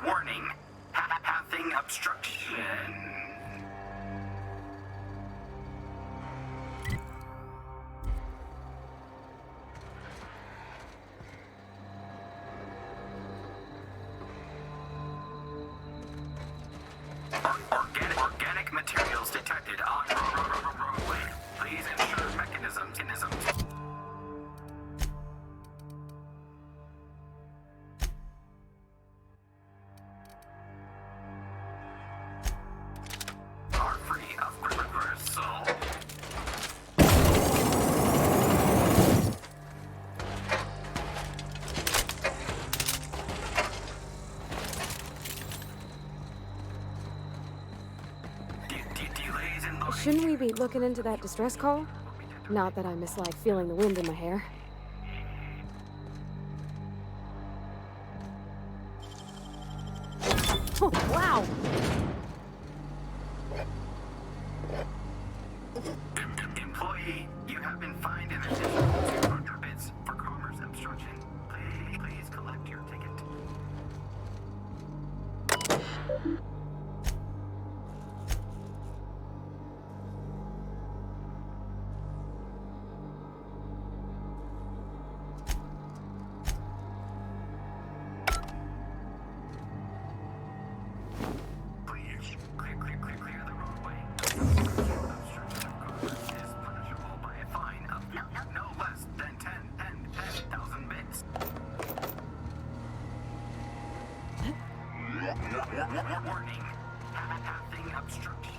Warning. Pathing obstruction. Organic materials detected on roadway. Please ensure mechanisms. Are free of reversal. Shouldn't we be looking into that distress call? Not that I mislike feeling the wind in my hair. Oh, wow! Employee, you have been fined an additional 200 bits for commerce obstruction. Please collect your ticket. Clear the roadway. Obstruction of commerce is punishable by a fine of no less than 10,000 bits. Warning. Pathing obstruction.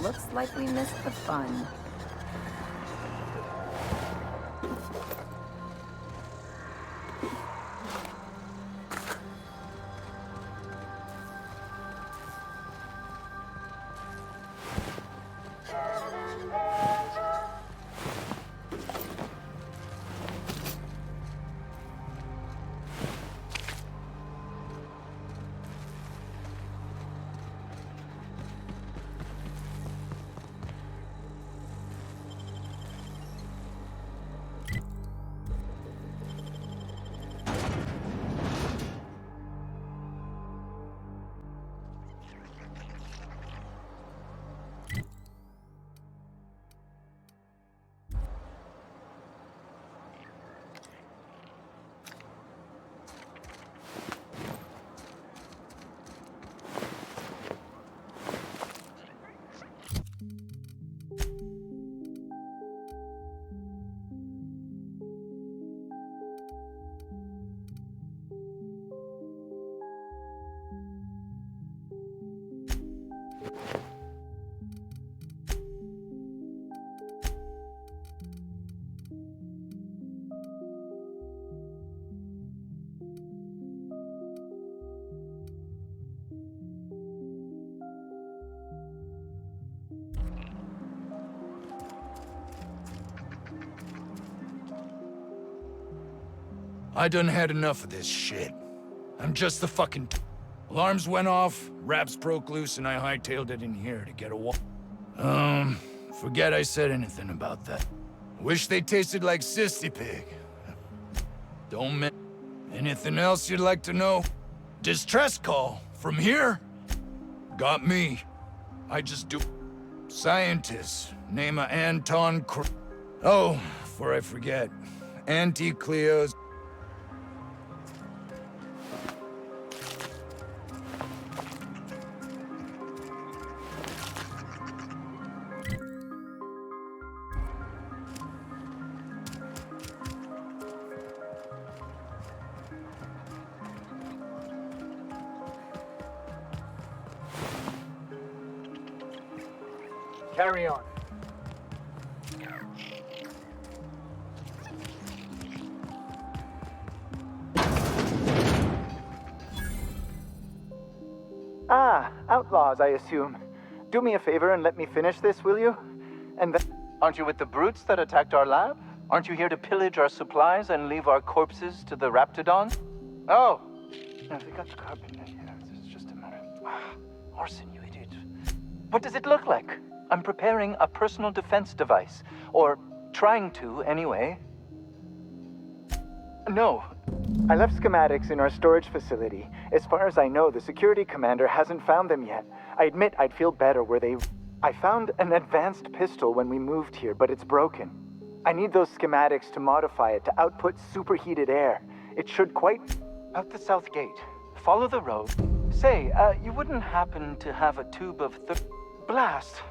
Looks like we missed the fun. I done had enough of this shit. I'm just the fucking... Alarms went off, wraps broke loose, and I hightailed it in here to get a forget I said anything about that. Wish they tasted like Sissy Pig. Don't me... Anything else you'd like to know? Distress call from here? Got me. I just do... Scientist, name of Anton Oh, before I forget. Auntie Cleo's... Carry on. Ah, outlaws, I assume. Do me a favor and let me finish this, will you? And then... Aren't you with the brutes that attacked our lab? Aren't you here to pillage our supplies and leave our corpses to the Raptidons? Oh! No, they got carbon in here. It's just a matter... Orson, you idiot. What does it look like? I'm preparing a personal defense device. Or trying to, anyway. No. I left schematics in our storage facility. As far as I know, the security commander hasn't found them yet. I admit I'd feel better were they... I found an advanced pistol when we moved here, but it's broken. I need those schematics to modify it to output superheated air. It should quite... Out the south gate. Follow the road. Say, you wouldn't happen to have a tube of blast?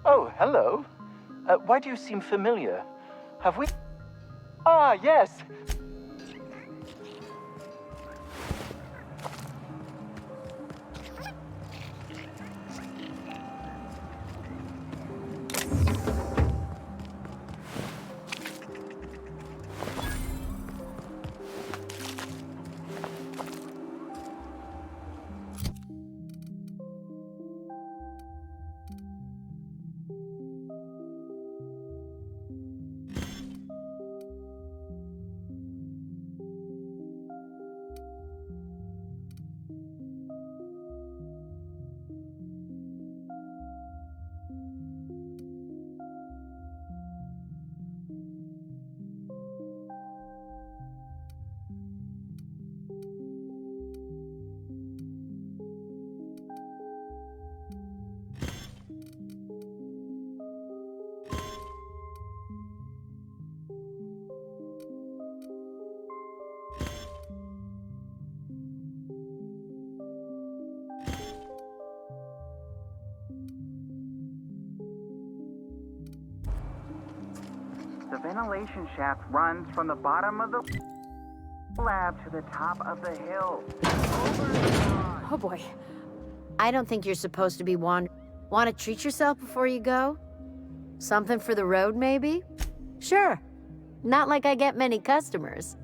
Oh, hello. Why do you seem familiar? Have we... Ah, yes! The ventilation shaft runs from the bottom of the lab to the top of the hill. Oh boy. I don't think you're supposed to be Want to treat yourself before you go? Something for the road, maybe? Sure. Not like I get many customers.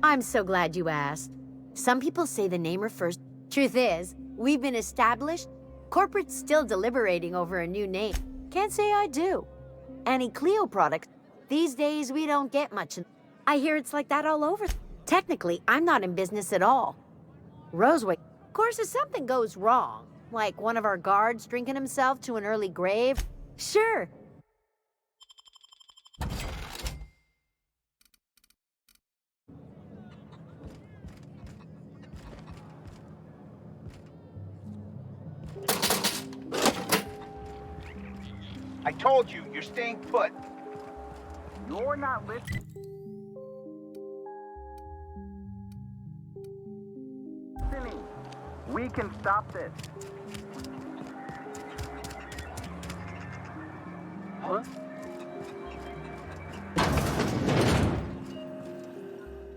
I'm so glad you asked. Some people say the name refers... Truth is, we've been established. Corporate's still deliberating over a new name. Can't say I do. Any Clio product. These days, we don't get much. I hear it's like that all over. Technically, I'm not in business at all. Roseway. Of course, if something goes wrong, like one of our guards drinking himself to an early grave, sure. I told you, you're staying put. You're not listening. We can stop this. Huh?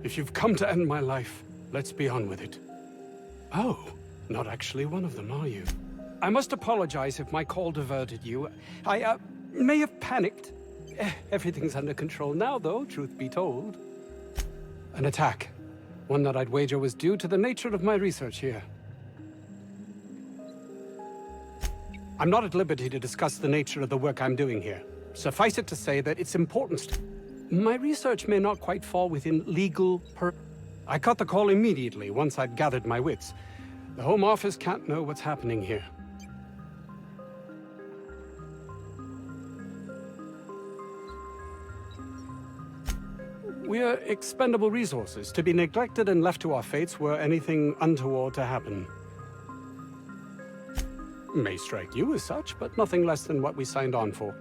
If you've come to end my life, let's be on with it. Oh, not actually one of them, are you? I must apologize if my call diverted you. I may have panicked. Everything's under control now, though, truth be told. An attack. One that I'd wager was due to the nature of my research here. I'm not at liberty to discuss the nature of the work I'm doing here. Suffice it to say that its importance... My research may not quite fall within legal I cut the call immediately once I'd gathered my wits. The Home Office can't know what's happening here. We're expendable resources, to be neglected and left to our fates were anything untoward to happen. May strike you as such, but nothing less than what we signed on for.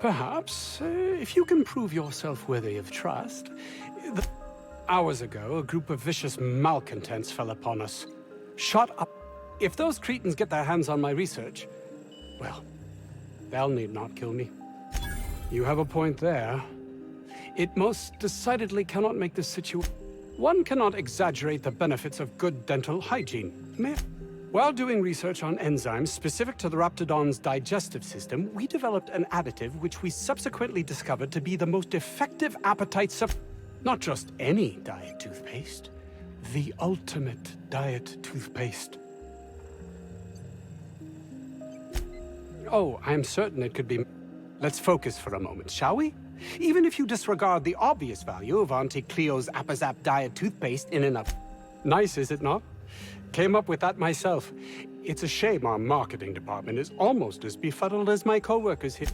Perhaps, if you can prove yourself worthy of trust... Hours ago, a group of vicious malcontents fell upon us. Shut up. If those cretins get their hands on my research, well, they'll need not kill me. You have a point there. It most decidedly cannot make this situation... One cannot exaggerate the benefits of good dental hygiene. While doing research on enzymes specific to the Raptidon's digestive system, we developed an additive which we subsequently discovered to be the most effective appetite Not just any diet toothpaste, the ultimate diet toothpaste. Oh, I'm certain it could be... Let's focus for a moment, shall we? Even if you disregard the obvious value of Auntie Cleo's Appazap diet toothpaste in and of... Nice, is it not? Came up with that myself. It's a shame our marketing department is almost as befuddled as my co-workers here.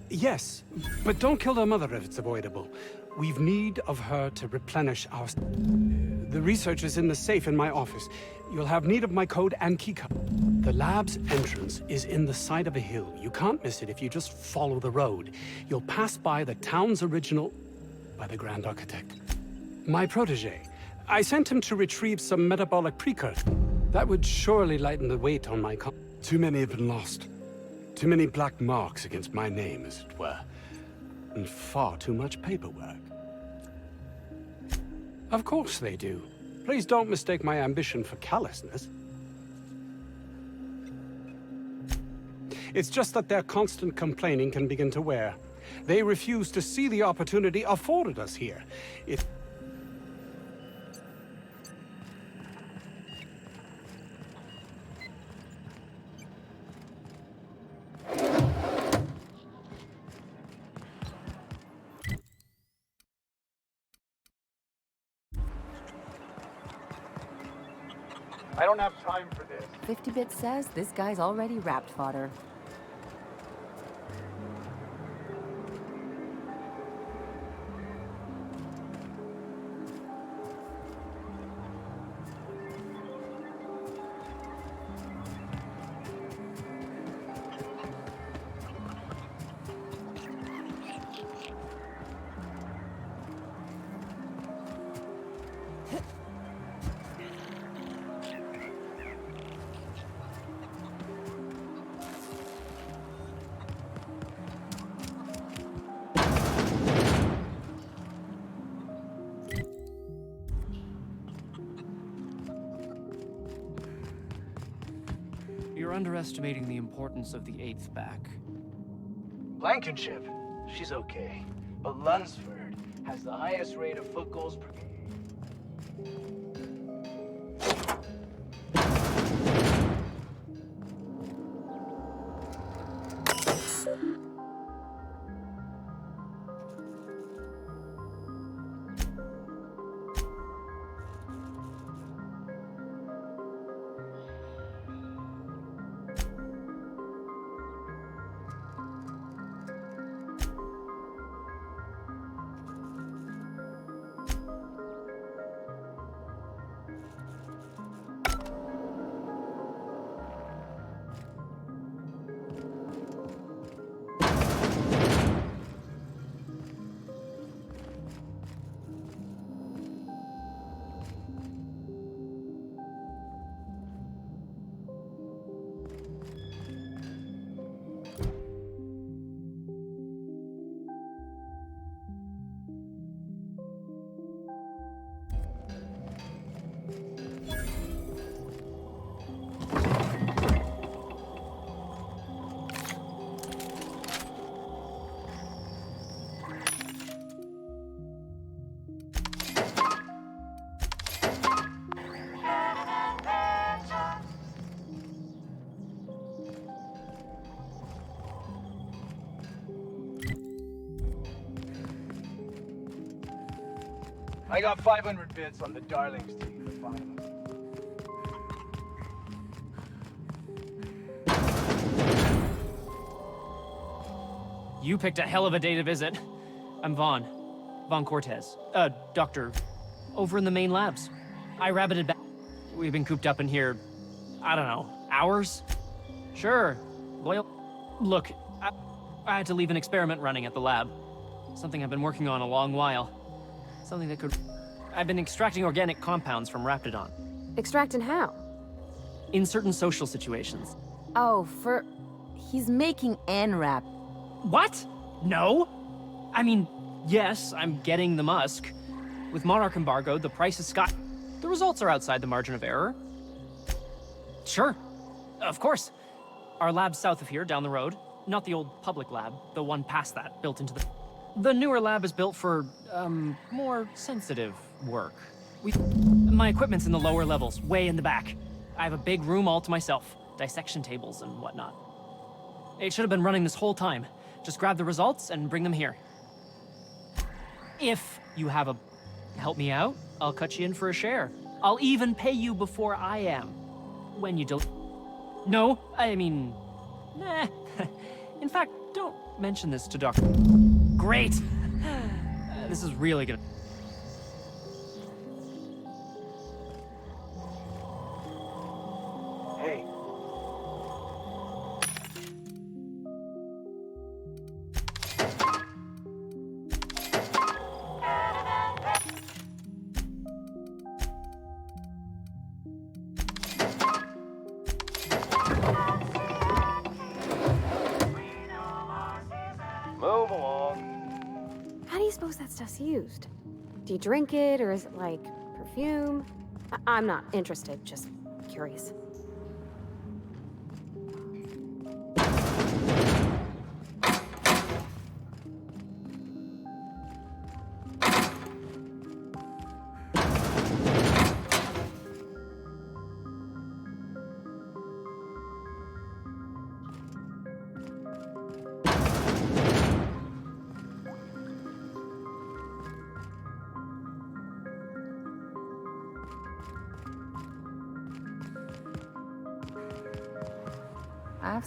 Yes, but don't kill their mother if it's avoidable. We've need of her to replenish our... The research is in the safe in my office. You'll have need of my code and keycard. The lab's entrance is in the side of a hill. You can't miss it if you just follow the road. You'll pass by the town's original... by the Grand Architect. My protege. I sent him to retrieve some metabolic precursor. That would surely lighten the weight on my Too many have been lost. Too many black marks against my name, as it were. And far too much paperwork. Of course they do. Please don't mistake my ambition for callousness. It's just that their constant complaining can begin to wear. They refuse to see the opportunity afforded us here. I don't have time for this. 50-bit says this guy's already wrapped fodder. You're underestimating the importance of the 8th back. Blankenship, she's okay. But Lunsford has the highest rate of foot goals per game. I got 500 bits on the Darlings team to find them. You picked a hell of a day to visit. I'm Vaughn. Vaughn Cortez. Doctor. Over in the main labs. I rabbited back. We've been cooped up in here, I don't know, hours? Sure. Loyal. Look, I had to leave an experiment running at the lab. Something I've been working on a long while. Something that could... I've been extracting organic compounds from Raptidon. Extracting how? In certain social situations. Oh, he's making NRAP. What? No? I mean, yes, I'm getting the musk. With Monarch embargoed, the price is sky... The results are outside the margin of error. Sure. Of course. Our lab's south of here, down the road. Not the old public lab, the one past that, built into the... The newer lab is built for, more sensitive work. My equipment's in the lower levels, way in the back. I have a big room all to myself, dissection tables and whatnot. It should have been running this whole time. Just grab the results and bring them here. If you have a... help me out, I'll cut you in for a share. I'll even pay you before I am. When you No, I mean... Nah. In fact, don't mention this to Dr. Great! This is really gonna... Hey. Move along. How do you suppose that stuff's used? Do you drink it, or is it like perfume? I'm not interested, just curious. I've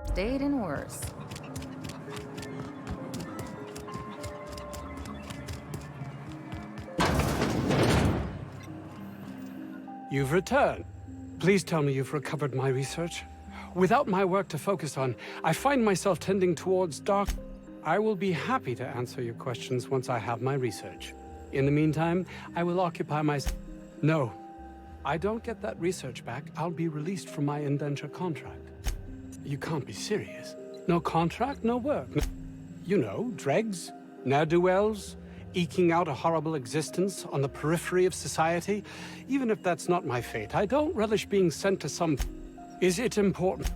stayed in worse. You've returned. Please tell me you've recovered my research. Without my work to focus on, I find myself tending towards dark. I will be happy to answer your questions once I have my research. In the meantime, I will occupy myself. No. I don't get that research back, I'll be released from my indenture contract. You can't be serious. No contract, no work. You know, dregs, ne'er-do-wells, eking out a horrible existence on the periphery of society? Even if that's not my fate, I don't relish being sent to some... Is it important?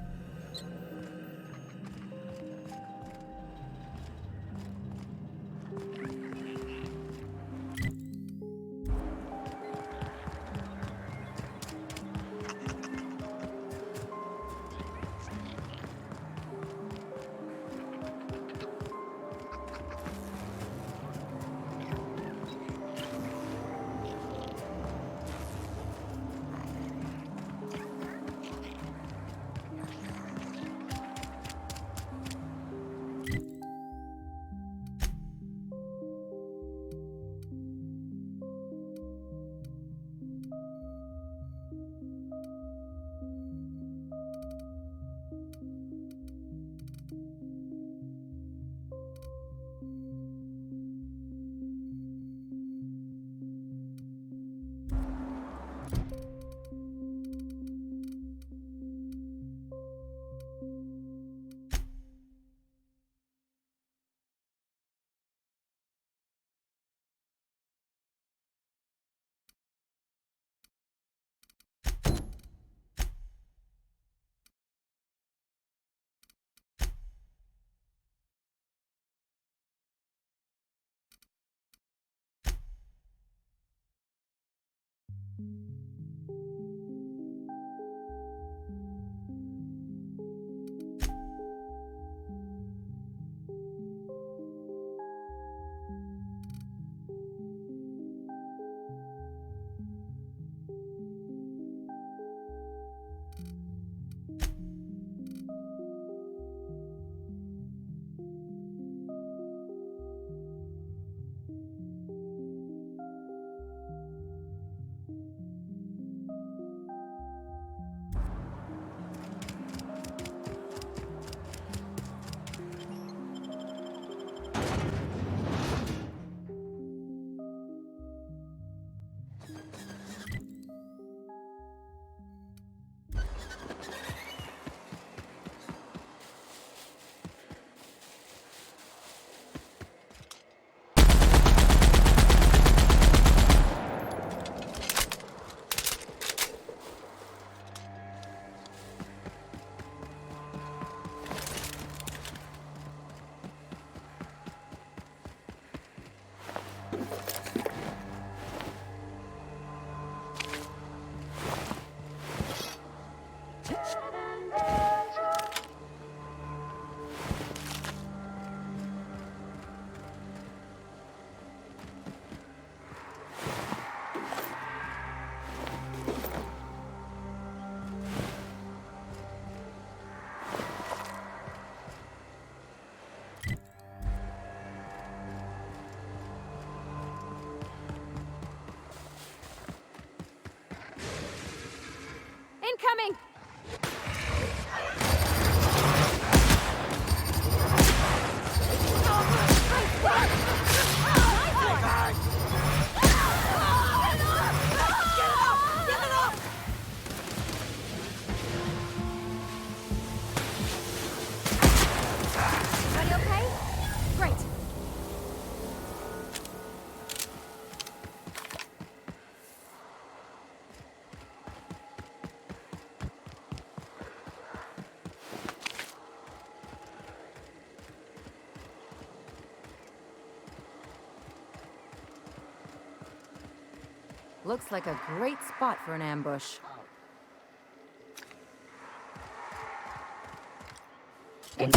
Incoming! Everybody okay? Great. Looks like a great spot for an ambush. And